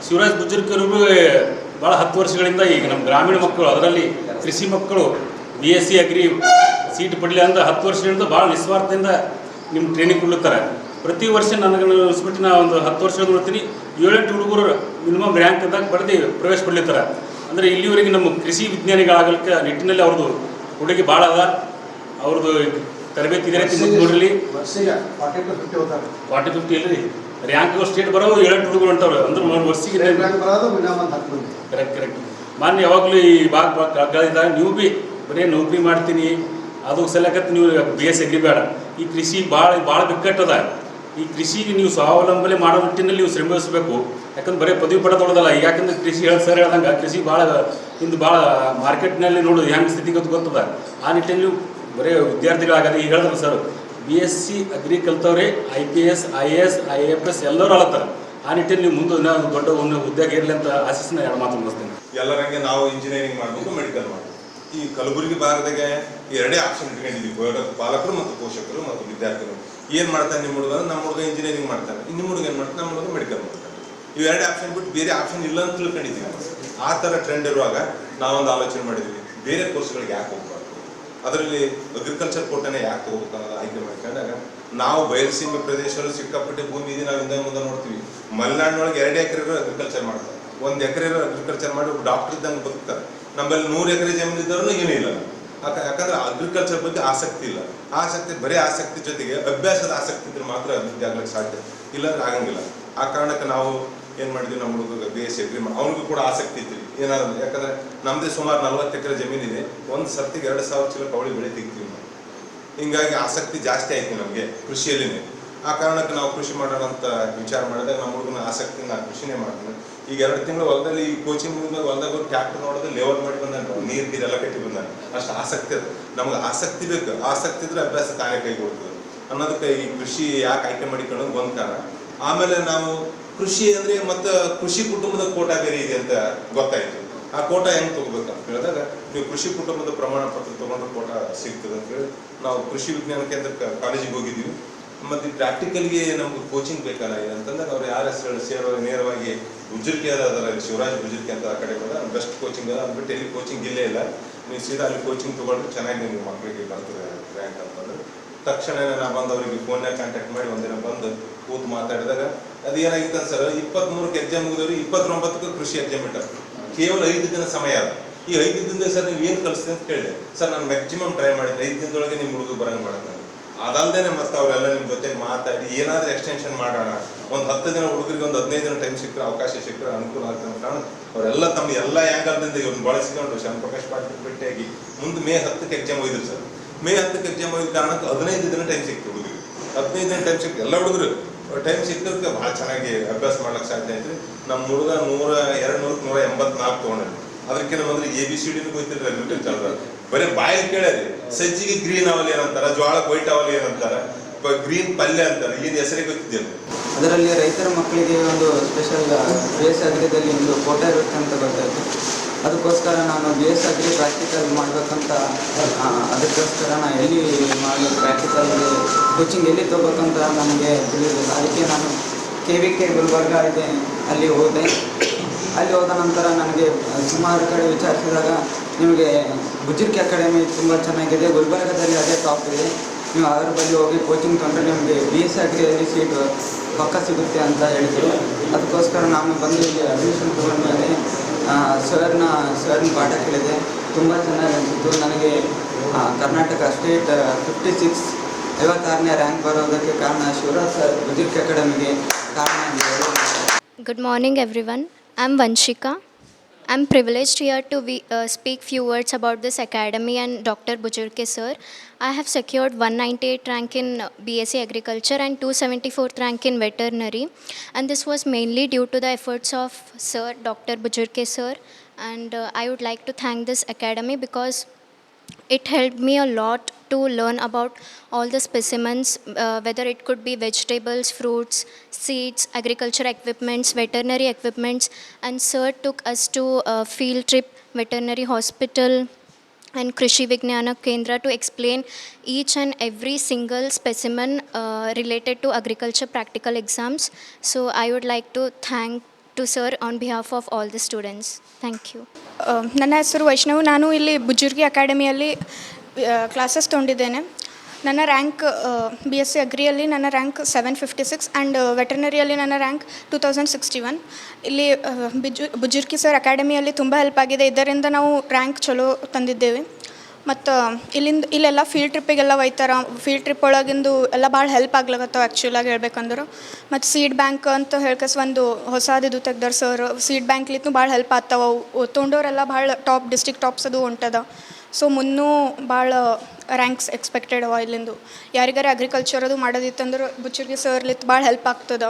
ಶಿವರಾಜ್ ಬುಜುರ್ಕರು ಭಾಳ 10 ವರ್ಷಗಳಿಂದ ಈಗ ನಮ್ಮ ಗ್ರಾಮೀಣ ಮಕ್ಕಳು, ಅದರಲ್ಲಿ ಕೃಷಿ ಮಕ್ಕಳು BSc ಅಗ್ರಿ ಸೀಟ್ ಪಡಲಿ ಅಂತ 10 ವರ್ಷಗಳಿಂದ ಭಾಳ ನಿಸ್ವಾರ್ಥದಿಂದ ನಿಮ್ಮ ಟ್ರೈನಿಂಗ್ ಕೊಡ್ತಾರೆ. ಪ್ರತಿ ವರ್ಷ ನನಗೆ ಅನಿಸ್ಬಿಟ್ಟು ನಾ ಒಂದು 10 ವರ್ಷ ನೋಡ್ತೀನಿ 7-8 ಹುಡುಗರು ಮಿನಿಮಮ್ ರ್ಯಾಂಕ್ ಅಂದಾಗ ಪಡೆದು ಪ್ರವೇಶ ಪಡ್ಲಿತ್ತಾರೆ. ಅಂದರೆ ಇಲ್ಲಿವರೆಗೆ ನಮ್ಮ ಕೃಷಿ ವಿಜ್ಞಾನಿಗಳಾಗಲಿಕ್ಕೆ ನಿಟ್ಟಿನಲ್ಲಿ ಅವ್ರದ್ದು ಹುಡುಗಿ ಭಾಳ ಅದ. ಅವ್ರದ್ದು ತರಬೇತಿ ಇದೆ ನೋಡ್ರಿ. 40-50 ಇಲ್ಲರಿ ರ್ಯಾಂಕ್ಗಳು ಸ್ಟೇಟ್ ಬರೋದು 7-8 ಹುಡುಗರು ಹೊಂಟವ್ರು. ಅಂದ್ರೆ 1 ವರ್ಷಕ್ಕೆ ಕರೆಕ್ಟ್. ಮಾನ್ಯ ಯಾವಾಗಲೂ ಈ ಭಾಗಗಳಿದ್ದಾಗ ನೀವು ಭೀ ಬರೀ ನೌಕರಿ ಮಾಡ್ತೀನಿ ಅದು ಸಲಕತ್ತು ನೀವು BSc ಅಗ್ರಿ ಬೇಡ. ಈ ಕೃಷಿ ಭಾಳ ಬಿಕ್ಕಟ್ಟದ. ಈ ಕೃಷಿಗೆ ನೀವು ಸ್ವಾವಲಂಬನೆ ಮಾಡೋ ನಿಟ್ಟಿನಲ್ಲಿ ನೀವು ಶ್ರಮಿಸಬೇಕು. ಯಾಕಂದ್ರೆ ಬರೀ ಪದವಿ ಪಡೆದೊಳದಲ್ಲ. ಈಗ ಯಾಕಂದ್ರೆ ಕೃಷಿ ಸರ್ ಹೇಳ್ದಂಗೆ ಕೃಷಿ ಭಾಳ ಇಂದು ಭಾಳ ಮಾರ್ಕೆಟ್ನಲ್ಲಿ ನೋಡೋದು ಹೆಂಗೆ ಸ್ಥಿತಿ ಗೊತ್ತದ. ಆ ನಿಟ್ಟಿನಲ್ಲಿ ನೀವು ಬರೀ ವಿದ್ಯಾರ್ಥಿಗಳಾಗದೆ ಈಗ ಹೇಳಿದ್ರೆ ಸರ್ BSc ಅಗ್ರಿ ಕಲ್ತವ್ರೆ IPS IAS IAFS ಎಲ್ಲರೂ ಅಳತ್ತಾರೆ. ಆ ನಿಟ್ಟಿನಲ್ಲಿ ನೀವು ಮುಂದೆ ದೊಡ್ಡ ಒಂದು ಉದ್ಯೋಗ ಇರಲಿ ಅಂತ ಆಶಿಸಿನ 2 ಮಾತು ಮುಗಿಸ್ತೇನೆ. ಎಲ್ಲರಂಗೆ ನಾವು ಇಂಜಿನಿಯರಿಂಗ್ ಮಾಡಬೇಕು, ಮೆಡಿಕಲ್ ಮಾಡಬೇಕು. ಈ ಕಲಬುರಗಿ ಭಾಗದಾಗೆ 2 ಆಪ್ಷನ್ ಇಟ್ಕೊಂಡಿದ್ದೀವಿ, ಪಾಲಕರು ಮತ್ತು ಪೋಷಕರು ಮತ್ತು ವಿದ್ಯಾರ್ಥಿಗಳು. ಏನು ಮಾಡ್ತಾನೆ ನಿಮ್ಮ ಹುಡುಗ? ನಮ್ಮ ಹುಡುಗ ಇಂಜಿನಿಯರಿಂಗ್ ಮಾಡ್ತಾನೆ. ನಿಮ್ಮ ಹುಡುಗ ಏನು ಮಾಡ್ತಾನೆ? ನಮ್ಮ ಹುಡುಗ ಮೆಡಿಕಲ್ ಮಾಡ್ತಾನೆ. ಇವೆರಡು ಆಪ್ಷನ್ ಬಿಟ್ಟು ಬೇರೆ ಆಪ್ಷನ್ ಇಲ್ಲ ಅಂತ ತಿಳ್ಕೊಂಡಿದ್ದೀವಿ. ಆ ಥರ ಟ್ರೆಂಡ್ ಇರುವಾಗ ನಾವೊಂದು ಆಲೋಚನೆ ಮಾಡಿದ್ವಿ, ಬೇರೆ ಕೋರ್ಸ್ಗಳಿಗೆ ಯಾಕೆ ಹೋಗ್ಬಾರ್ದು, ಅದರಲ್ಲಿ ಅಗ್ರಿಕಲ್ಚರ್ ಕೋಟನೇ ಯಾಕೆ ಹೋಗ್ಬೇಕು ಅನ್ನೋದು ಆಯ್ಕೆ ಮಾಡ್ಕೊಂಡಾಗ ನಾವು ಬಯಲುಸೀಮೆ ಪ್ರದೇಶದಲ್ಲಿ ಸಿಕ್ಕಾಪಟ್ಟೆ ಭೂಮಿ ಇದೆ. ನಾವು ಹಿಂದೆ ಮುಂದೆ ನೋಡ್ತೀವಿ, ಮಲೆನಾಡಿನೊಳಗೆ 2 ಎಕರೆ ಅಗ್ರಿಕಲ್ಚರ್ ಮಾಡ್ತಾರೆ, 1 ಎಕರೆ ಅಗ್ರಿಕಲ್ಚರ್ ಮಾಡಿ ಡಾಕ್ಟರ್ ಇದ್ದಂಗೆ ಬದುಕ್ತಾರೆ. ನಮ್ಮಲ್ಲಿ 100 ಎಕರೆ ಜಮೀನು ಇದ್ದವ್ರು ಏನೂ ಇಲ್ಲ. ಯಾಕಂದ್ರೆ ಅಗ್ರಿಕಲ್ಚರ್ ಬಗ್ಗೆ ಆಸಕ್ತಿ ಇಲ್ಲ. ಬರೀ ಆಸಕ್ತಿ ಜೊತೆಗೆ ಅಭ್ಯಾಸದ ಆಸಕ್ತಿ ಇದ್ರೆ ಮಾತ್ರ ಅಭಿವೃದ್ಧಿ ಆಗ್ಲಿಕ್ಕೆ ಸಾಧ್ಯ, ಇಲ್ಲಾಂದ್ರೆ ಆಗಂಗಿಲ್ಲ. ಆ ಕಾರಣಕ್ಕೆ ನಾವು ಏನು ಮಾಡಿದ್ವಿ, ನಮ್ಮ ಹುಡುಗ BSc ಅಗ್ರಿ ಅವ್ನಿಗೂ ಕೂಡ ಆಸಕ್ತಿ ಇತ್ತು ಏನಾದ್ರು. ಯಾಕಂದ್ರೆ ನಮ್ಮದೇ ಸುಮಾರು 40 ಎಕರೆ ಜಮೀನಿದೆ, ಒಂದು ಸರ್ತಿಗೆ 2,000 ಚೀಲ ಕವಳಿ ಬೆಳೆ ತೆಗಿತೀವಿ ನಾವು. ಹಿಂಗಾಗಿ ಆಸಕ್ತಿ ಜಾಸ್ತಿ ಆಯ್ತು ನಮಗೆ ಕೃಷಿಯಲ್ಲಿನೇ. ಆ ಕಾರಣಕ್ಕೆ ನಾವು ಕೃಷಿ ಮಾಡೋಣ ಅಂತ ವಿಚಾರ ಮಾಡಿದಾಗ ನಮ್ಮ ಹುಡುಗನ ಆಸಕ್ತಿ ನಾನು ಕೃಷಿನೇ ಮಾಡ್ತೀನಿ. ಈಗ 2 ತಿಂಗಳು ಹೊಲದಲ್ಲಿ ಈ ಕೋಚಿಂಗ್ ಹೊಲದಾಗ ಟ್ರ್ಯಾಕ್ಟರ್ ನೋಡೋದು ಲೇವಲ್ ಮಾಡಿ ಬಂದಾನೆ, ನೀರೆಲ್ಲ ಕಟ್ಟಿ ಬಂದಾನೆ. ಅಷ್ಟು ಆಸಕ್ತಿ ಅದು. ನಮ್ಗೆ ಆಸಕ್ತಿ ಬೇಕು, ಆಸಕ್ತಿ ಇದ್ರೆ ಅಭ್ಯಾಸ ತಾನೇ ಕೈಗೊಳ್ತದೆ ಅನ್ನೋದಕ್ಕೆ ಈ ಕೃಷಿ ಯಾಕೆ ಆಯ್ಕೆ ಮಾಡಿಕೊಳ್ಳೋದು ಒಂದು ಕಾರಣ. ಆಮೇಲೆ ನಾವು ಕೃಷಿ ಅಂದ್ರೆ ಮತ್ತೆ ಕೃಷಿ ಕುಟುಂಬದ ಕೋಟಾ ಬೇರೆ ಇದೆ ಅಂತ ಗೊತ್ತಾಯ್ತು. ಆ ಕೋಟಾ ಹೆಂಗೆ ತಗೋಬೇಕಂತ ಹೇಳಿದಾಗ, ನೀವು ಕೃಷಿ ಕುಟುಂಬದ ಪ್ರಮಾಣ ಪತ್ರ ತಗೊಂಡ್ರೆ ಕೋಟಾ ಸಿಗ್ತದೆ ಅಂತ ಹೇಳಿ ನಾವು ಕೃಷಿ ವಿಜ್ಞಾನ ಕೇಂದ್ರ ಕಾಲೇಜಿಗೆ ಹೋಗಿದ್ದೀವಿ. ಮತ್ತು ಪ್ರಾಕ್ಟಿಕಲ್ಗೆ ನಮ್ಗೆ ಕೋಚಿಂಗ್ ಬೇಕಲ್ಲ ಅಂತಂದಾಗ ಅವ್ರು ಯಾರ ಸೇರೋ ನೇರವಾಗಿ ಗುಜ್ಜರ್ಕೆ ಅದರ ಶಿವರಾಜ್ ಗುಜ್ಜರ್ಕೆ ಅಂತ ಆ ಕಡೆ ಕೂಡ ಬೆಸ್ಟ್ ಕೋಚಿಂಗ್ ಅದ. ಅದು ಬಿಟ್ಟು ಎಲ್ಲಿ ಕೋಚಿಂಗ್ ಇಲ್ಲೇ ಇಲ್ಲ, ನೀವು ಸೀದಾ ಅಲ್ಲಿ ಕೋಚಿಂಗ್ ತೊಗೊಂಡ್ರೆ ಚೆನ್ನಾಗಿ ನಿಮ್ಮ ಮಕ್ಕಳಿಗೆ ಬರ್ತದೆ ರ್ಯಾಂಕ್ ಅಂತಂದ್ರೆ ತಕ್ಷಣ ನಾನು ಬಂದು ಅವರಿಗೆ ಫೋನ್ನಾಗ ಕಾಂಟ್ಯಾಕ್ಟ್ ಮಾಡಿ ಒಂದಿನ ಬಂದು ಕೂತು ಮಾತಾಡಿದಾಗ ಅದು ಏನಾಗಿತ್ತು ಅಂತ ಸರ್, 23ಕ್ಕೆ ಎಕ್ಸಾಮ್ ಮುಗಿದವ್ರು 29ಕ್ಕೆ ಕೃಷಿ ಎಕ್ಸಾಮ್ ಇಟ್ಟಾರೆ. ಕೇವಲ 5 ದಿನ ಸಮಯ ಅದ. ಈ 5 ದಿನದಿಂದ ಸರ್ ನೀವು ಏನು ಕಲಿಸ್ತೀವಿ ಅಂತ ಕೇಳಿದೆ. ಸರ್ ನಾನು ಮ್ಯಾಕ್ಸಿಮಮ್ ಟ್ರೈ ಮಾಡಿದ್ದೆ 5 ದಿನದೊಳಗೆ ನಿಮ್ಮ ಹುಡುಗ ಬರಂಗೆ ಮಾಡೋದು. ಅದಲ್ಲದೆ ಮತ್ತೆ ಅವರೆಲ್ಲ ನಿಮ್ಮ ಜೊತೆ ಮಾತಾಡಿ ಏನಾದರೂ ಎಕ್ಸ್ಟೆನ್ಷನ್ ಮಾಡೋಣ, ಒಂದು 10 ದಿನ ಹುಡುಗರಿಗೆ ಒಂದು 15 ದಿನ ಟೈಮ್ ಸಿಕ್ಕರೆ, ಅವಕಾಶ ಸಿಕ್ಕರೆ ಅನುಕೂಲ ಆಗ್ತದೆ ಕಾರಣ ಅವರೆಲ್ಲ ತಮ್ಮ ಎಲ್ಲ ಆ್ಯಂಗಲ್ದಿಂದ ಇವ್ರನ್ನ ಬಳಸಿಕೊಂಡು ಶ್ಯಾಮಪ್ರಕಾಶ್ ಪಾಟೀಲ್ ಭೇಟಿಯಾಗಿ ಮುಂದೆ May 10ಕ್ಕೆ ಎಕ್ಸಾಮ್ ಹೋಯ್ದ್ರು ಸರ್. May 10ಕ್ಕೆ ಎಕ್ಸಾಮ್ ಹೋಗಿದ್ದ ಕಾರಣಕ್ಕೆ 15 ದಿನ ಟೈಮ್ ಸಿಕ್ತು ಹುಡುಗರಿಗೆ. 15 ದಿನ ಟೈಮ್ ಸಿಕ್ತು. ಎಲ್ಲ ಹುಡುಗರು ಟೈಮ್ ಸಿಕ್ಕಿದ್ದಕ್ಕೆ ಭಾಳ ಚೆನ್ನಾಗಿ ಅಭ್ಯಾಸ ಮಾಡ್ಲಿಕ್ಕೆ ಸಾಧ್ಯ ಆಯ್ತು. ನಮ್ಮ ಹುಡುಗ 100-184 ತೊಗೊಂಡ್ರಿ. ಅದಕ್ಕಿಂತ ಮೊದಲು ABCD ಹೋಯ್ತಿದ್ರೆ ಅಗ್ರಿಕಲ್ಚರ್ ಬರೀ ಬಾಯಲ್ಲಿ ಕೇಳ್ರಿ. ಸಜ್ಜಿಗೆ ಗ್ರೀನ್ ಅವಲ್ ಏನಂತಾರ, ಜೋಳಕ್ಕೆ ವೈಟ್ ಅವಲ್ ಏನಂತಾರ, ಗ್ರೀನ್ ಪಲ್ಯ ಅಂತಾರೆ, ಏನು ಹೆಸರೇ ಗೊತ್ತಿದ್ದಿಲ್ಲ. ಅದರಲ್ಲಿ ರೈತರ ಮಕ್ಕಳಿಗೆ ಒಂದು ಸ್ಪೆಷಲ್ BS ಅಗ್ರಿದಲ್ಲಿ ಒಂದು ಕೋಟಾ ಇರುತ್ತೆ ಅಂತ ಗೊತ್ತಾಯಿತು. ಅದಕ್ಕೋಸ್ಕರ ನಾನು BS ಅಗ್ರಿ ಪ್ರಾಕ್ಟಿಕಲ್ ಮಾಡಬೇಕಂತ, ಅದಕ್ಕೋಸ್ಕರ ನಾನು ಎಲ್ಲಿ ಮಾಡಿ ಪ್ರಾಕ್ಟಿಕಲ್ಗೆ ಕೋಚಿಂಗ್ ಎಲ್ಲಿ ತೊಗೋಬೇಕಂತ ನನಗೆ ತಿಳಿದಿಲ್ಲ. ಅದಕ್ಕೆ ನಾನು KVK ಗುಲ್ಬರ್ಗ ಇದೆ, ಅಲ್ಲಿ ಹೋದೆ. ಅಲ್ಲಿ ಹೋದ ನಂತರ ನನಗೆ ಸುಮಾರು ಕಡೆ ವಿಚಾರಿಸಿದಾಗ ನಿಮಗೆ ಗುಜ್ಜರ್ಕೆ ಅಕಾಡೆಮಿ ತುಂಬ ಚೆನ್ನಾಗಿದೆ, ಗುಲ್ಬರ್ಗದಲ್ಲಿ ಅದೇ ಟಾಪ್ ಇದೆ, ನೀವು ಅದರ ಬಗ್ಗೆ ಹೋಗಿ ಕೋಚಿಂಗ್ ತೊಗೊಂಡ್ರೆ ನಿಮಗೆ BS ಅಗ್ರಿಯಲ್ಲಿ ಸೀಟ್ ಪಕ್ಕ ಸಿಗುತ್ತೆ ಅಂತ ಹೇಳಿದರು. ಅದಕ್ಕೋಸ್ಕರ ನಾನು ಬಂದು ಇಲ್ಲಿ ಅಡ್ಮಿಷನ್ ತೊಗೊಂಡ್ಮೇಲೆ ಸರ್ನ ಪಾಠ ಕೇಳಿದೆ. ತುಂಬ ಚೆನ್ನಾಗಿ ಅನಿಸಿತ್ತು ನನಗೆ. ಕರ್ನಾಟಕ ಸ್ಟೇಟ್ 56ನೇ ರ್ಯಾಂಕ್ ಬರೋದಕ್ಕೆ ಕಾರಣ ಶಿವರಾಜ್ ಸರ್ ಗುಜ್ಜರ್ಕೆ ಅಕಾಡೆಮಿಗೆ ಕಾರಣ ಆಗಿದ್ದಾರೆ. Good morning everyone. I'm Vanshika. I'm privileged here to speak few words about this academy and Dr. Bujurke sir. I have secured 198 rank in BSc Agriculture and 274th rank in Veterinary, and this was mainly due to the efforts of sir Dr. Bujurke sir, and I would like to thank this academy because it helped me a lot to learn about all the specimens, whether it could be vegetables, fruits, seeds, agriculture equipments, veterinary equipments, and sir took us to a field trip, veterinary hospital and Krishi Vignana Kendra to explain each and every single specimen related to agriculture practical exams. So I would like to thank to sir on behalf of all the students. Thank you. ನನ್ನ ಹೆಸರು ವೈಷ್ಣವ್. ನಾನು ಇಲ್ಲಿ ಬುಜುರ್ಗಿ ಅಕಾಡೆಮಿಯಲ್ಲಿ classes ತೊಗೊಂಡಿದ್ದೇನೆ. ನನ್ನ rank BSc ಅಗ್ರಿಯಲ್ಲಿ ನನ್ನ rank 756 and ವೆಟರ್ನರಿಯಲ್ಲಿ ನನ್ನ rank 2061. ಇಲ್ಲಿ ಬುಜುರ್ಗಿ sir ಅಕಾಡೆಮಿಯಲ್ಲಿ ತುಂಬ ಹೆಲ್ಪ್ ಆಗಿದೆ. ಇದರಿಂದ ನಾವು ರ್ಯಾಂಕ್ ಚಲೋ ತಂದಿದ್ದೇವೆ. ಮತ್ತು ಇಲ್ಲೆಲ್ಲ ಫೀಲ್ಡ್ ಟ್ರಿಪ್ಪಿಗೆಲ್ಲ ಒಯ್ತಾರೆ. ಫೀಲ್ಡ್ ಟ್ರಿಪ್ ಒಳಗಿಂದು ಎಲ್ಲ ಭಾಳ ಹೆಲ್ಪ್ ಆಗ್ಲಾಗತ್ತವ ಆ್ಯಕ್ಚುಲಾಗಿ ಹೇಳ್ಬೇಕಂದ್ರೆ. ಮತ್ತು ಸೀಡ್ ಬ್ಯಾಂಕ್ ಅಂತ ಹೇಳ್ಕಸ್ ಒಂದು ಹೊಸದಿದು ತೆಗ್ದಾರೆ ಸರ್. ಸೀಡ್ ಬ್ಯಾಂಕ್ಲಿತ್ತು ಭಾಳ ಹೆಲ್ಪ್ ಆಗ್ತಾವ. ಅವು ತೊಗೊಂಡವರೆಲ್ಲ ಭಾಳ ಟಾಪ್ ಡಿಸ್ಟ್ರಿಕ್ಟ್ ಟಾಪ್ಸ್ ಅದು ಹೊಂಟದ. ಸೊ ಮುನ್ನೂ ಭಾಳ ರ್ಯಾಂಕ್ಸ್ ಎಕ್ಸ್ಪೆಕ್ಟೆಡ್ ಅವ ಇಲ್ಲಿಂದು. ಯಾರಿಗಾರ ಅಗ್ರಿಕಲ್ಚರ್ ಅದು ಮಾಡೋದಿತ್ತಂದ್ರೆ ಬುಚ್ಚರ್ಗಿ ಸರ್ಲಿತ್ತು ಭಾಳ ಹೆಲ್ಪ್ ಆಗ್ತದೆ.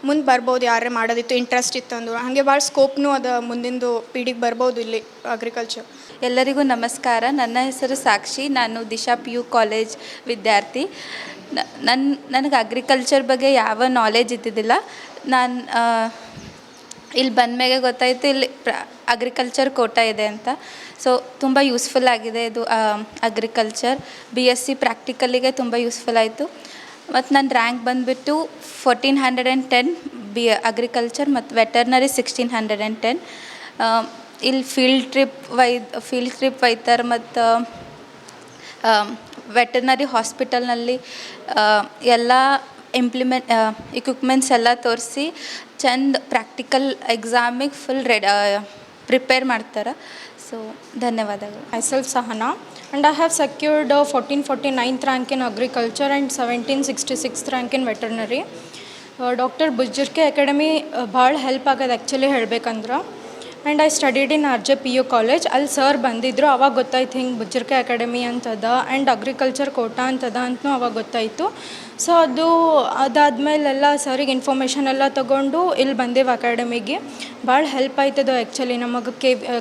ಮುಂದೆ ಬರ್ಬೋದು ಯಾರೇ ಮಾಡೋದಿತ್ತು ಇಂಟ್ರೆಸ್ಟ್ ಇತ್ತಂದ್ರೆ. ಹಾಗೆ ಭಾಳ ಸ್ಕೋಪ್ನೂ ಅದ ಮುಂದಿಂದು ಪೀಳಿಗೆ ಬರ್ಬೋದು ಇಲ್ಲಿ ಅಗ್ರಿಕಲ್ಚರ್. ಎಲ್ಲರಿಗೂ ನಮಸ್ಕಾರ. ನನ್ನ ಹೆಸರು ಸಾಕ್ಷಿ. ನಾನು ದಿಶಾ PU ಕಾಲೇಜ್ ವಿದ್ಯಾರ್ಥಿ. ನನಗೆ ಅಗ್ರಿಕಲ್ಚರ್ ಬಗ್ಗೆ ಯಾವ ನಾಲೆಜ್ ಇದ್ದಿದ್ದಿಲ್ಲ. ನಾನು ಇಲ್ಲಿ ಬಂದಮೇಲೆ ಗೊತ್ತಾಯಿತು ಇಲ್ಲಿ ಅಗ್ರಿಕಲ್ಚರ್ ಕೋಟಾ ಇದೆ ಅಂತ. ಸೊ ತುಂಬ ಯೂಸ್ಫುಲ್ ಆಗಿದೆ ಇದು ಅಗ್ರಿಕಲ್ಚರ್. BSc ಪ್ರಾಕ್ಟಿಕಲಿಗೆ ತುಂಬ ಯೂಸ್ಫುಲ್ ಆಯಿತು. ಮತ್ತು ನನ್ನ ರ್ಯಾಂಕ್ ಬಂದುಬಿಟ್ಟು 1410 ಅಗ್ರಿಕಲ್ಚರ್ ಮತ್ತು ವೆಟರ್ನರಿ 1610. ಇಲ್ಲಿ ಫೀಲ್ಡ್ ಟ್ರಿಪ್ ಒಯ್ತಾರೆ ಮತ್ತು ವೆಟರ್ನರಿ ಹಾಸ್ಪಿಟಲ್ನಲ್ಲಿ ಎಲ್ಲ ಇಕ್ವಿಪ್ಮೆಂಟ್ಸ್ ಎಲ್ಲ ತೋರಿಸಿ ಚಂದ ಪ್ರಾಕ್ಟಿಕಲ್ ಎಕ್ಸಾಮಿಗೆ ಫುಲ್ ಪ್ರಿಪೇರ್ ಮಾಡ್ತಾರೆ. ಸೊ ಧನ್ಯವಾದಗಳು. Myself Sahana, and I have secured 1449th rank in agriculture and 1766th rank in veterinary. Dr. Bujurke Academy ಭಾಳ ಹೆಲ್ಪ್ ಆಗೋದು ಆ್ಯಕ್ಚುಲಿ ಹೇಳ್ಬೇಕಂದ್ರೆ. And I studied in RJPU college. ಅಲ್ಲಿ sir ಬಂದಿದ್ದರು, ಅವಾಗ ಗೊತ್ತಾಯ್ತು ಹಿಂಗೆ ಬುಜುರ್ಕೆ ಅಕಾಡೆಮಿ ಅಂತದ ಆ್ಯಂಡ್ ಅಗ್ರಿಕಲ್ಚರ್ ಕೋಟಾ ಅಂತದ ಅಂತಲೂ ಅವಾಗ ಗೊತ್ತಾಯಿತು. ಸೊ ಅದಾದಮೇಲೆಲ್ಲ ಸರಿಗೆ ಇನ್ಫಾರ್ಮೇಷನ್ ಎಲ್ಲ ತೊಗೊಂಡು ಇಲ್ಲಿ ಬಂದೇವು ಅಕಾಡೆಮಿಗೆ. ಭಾಳ ಹೆಲ್ಪ್ ಆಯ್ತದ ಆ್ಯಕ್ಚುಲಿ. ನಮಗೆ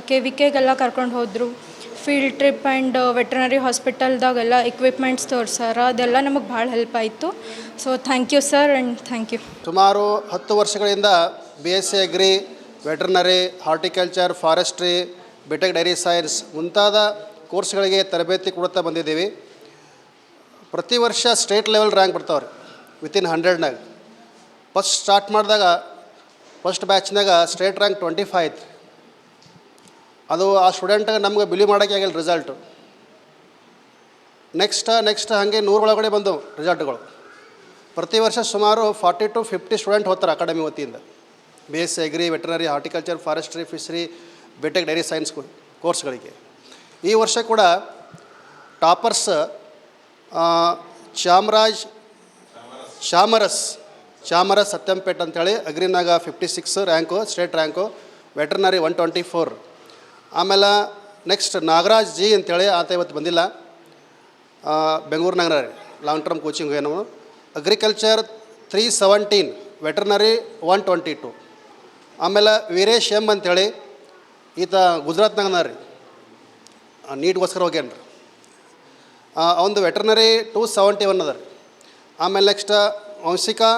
KVKಗೆಲ್ಲ ಕರ್ಕೊಂಡು ಹೋದರು. ಫೀಲ್ಡ್ ಟ್ರಿಪ್ ಆ್ಯಂಡ್ ವೆಟರ್ನರಿ ಹಾಸ್ಪಿಟಲ್ದಾಗೆಲ್ಲ ಇಕ್ವಿಪ್ಮೆಂಟ್ಸ್ ತೋರ್ಸಾರ, ಅದೆಲ್ಲ ನಮಗೆ ಭಾಳ ಹೆಲ್ಪ್ ಆಯಿತು. So thank you sir and thank you. ಸುಮಾರು 10 ವರ್ಷಗಳಿಂದ BSc agri, veterinary, horticulture, forestry, BTech dairy science ಮುಂತಾದ ಕೋರ್ಸ್ಗಳಿಗೆ ತರಬೇತಿ ಕೊಡ್ತಾ ಬಂದಿದ್ದೀವಿ. ಪ್ರತಿ ವರ್ಷ ಸ್ಟೇಟ್ ಲೆವೆಲ್ ರ್ಯಾಂಕ್ ಬರ್ತಾವ್ರಿ ವಿತಿನ್ 100ನಾಗ. ಫಸ್ಟ್ ಸ್ಟಾರ್ಟ್ ಮಾಡಿದಾಗ ಫಸ್ಟ್ ಬ್ಯಾಚ್ನಾಗ ಸ್ಟೇಟ್ ರ್ಯಾಂಕ್ 25 ಐತಿ. ಅದು ಆ ಸ್ಟೂಡೆಂಟ್ಗೆ ನಮ್ಗೆ ಬಿಲೀವ್ ಮಾಡೋಕ್ಕೆ ಆಗಿಲ್ಲ ರಿಸಲ್ಟು. ನೆಕ್ಸ್ಟ್ ಹಾಗೆ 100 ಒಳಗಡೆ ಬಂದವು ರಿಸಲ್ಟ್ಗಳು. ಪ್ರತಿ ವರ್ಷ ಸುಮಾರು 40 to 50 ಸ್ಟೂಡೆಂಟ್ ಹೋಗ್ತಾರೆ ಅಕಾಡೆಮಿ ವತಿಯಿಂದ BSc agri, veterinary, horticulture, forestry, fishery, BTech dairy science ಕೋರ್ಸ್ಗಳಿಗೆ. ಈ ವರ್ಷ ಕೂಡ ಟಾಪರ್ಸ್ ಚಾಮರಸ್ ಸತ್ಯಂಪೇಟ್ ಅಂಥೇಳಿ ಅಗ್ರಿನಾಗ 56 ರ್ಯಾಂಕು ಸ್ಟೇಟ್ ರ್ಯಾಂಕು, ವೆಟರ್ನರಿ 124. ಆಮೇಲೆ ನೆಕ್ಸ್ಟ್ ನಾಗರಾಜ್ ಜಿ ಅಂತೇಳಿ ಆತ ಇವತ್ತು ಬಂದಿಲ್ಲ, ಬೆಂಗಳೂರಿನಾಗ ಲಾಂಗ್ ಟರ್ಮ್ ಕೋಚಿಂಗ್ ಏನೋ. Agriculture 317, veterinary 122. ಆಮೇಲೆ ವೀರೇಶ್ ಎಮ್ ಅಂಥೇಳಿ ಈತ ಗುಜರಾತ್ನಾಗ ರೀ, ನೀಟ್ಗೋಸ್ಕರ ಹೋಗ್ಯಾನ ರೀ. ಅವನು ವೆಟರ್ನರಿ 271 ಅದ ರೀ. ಆಮೇಲೆ ನೆಕ್ಸ್ಟ್ ವಂಶಿಕಾ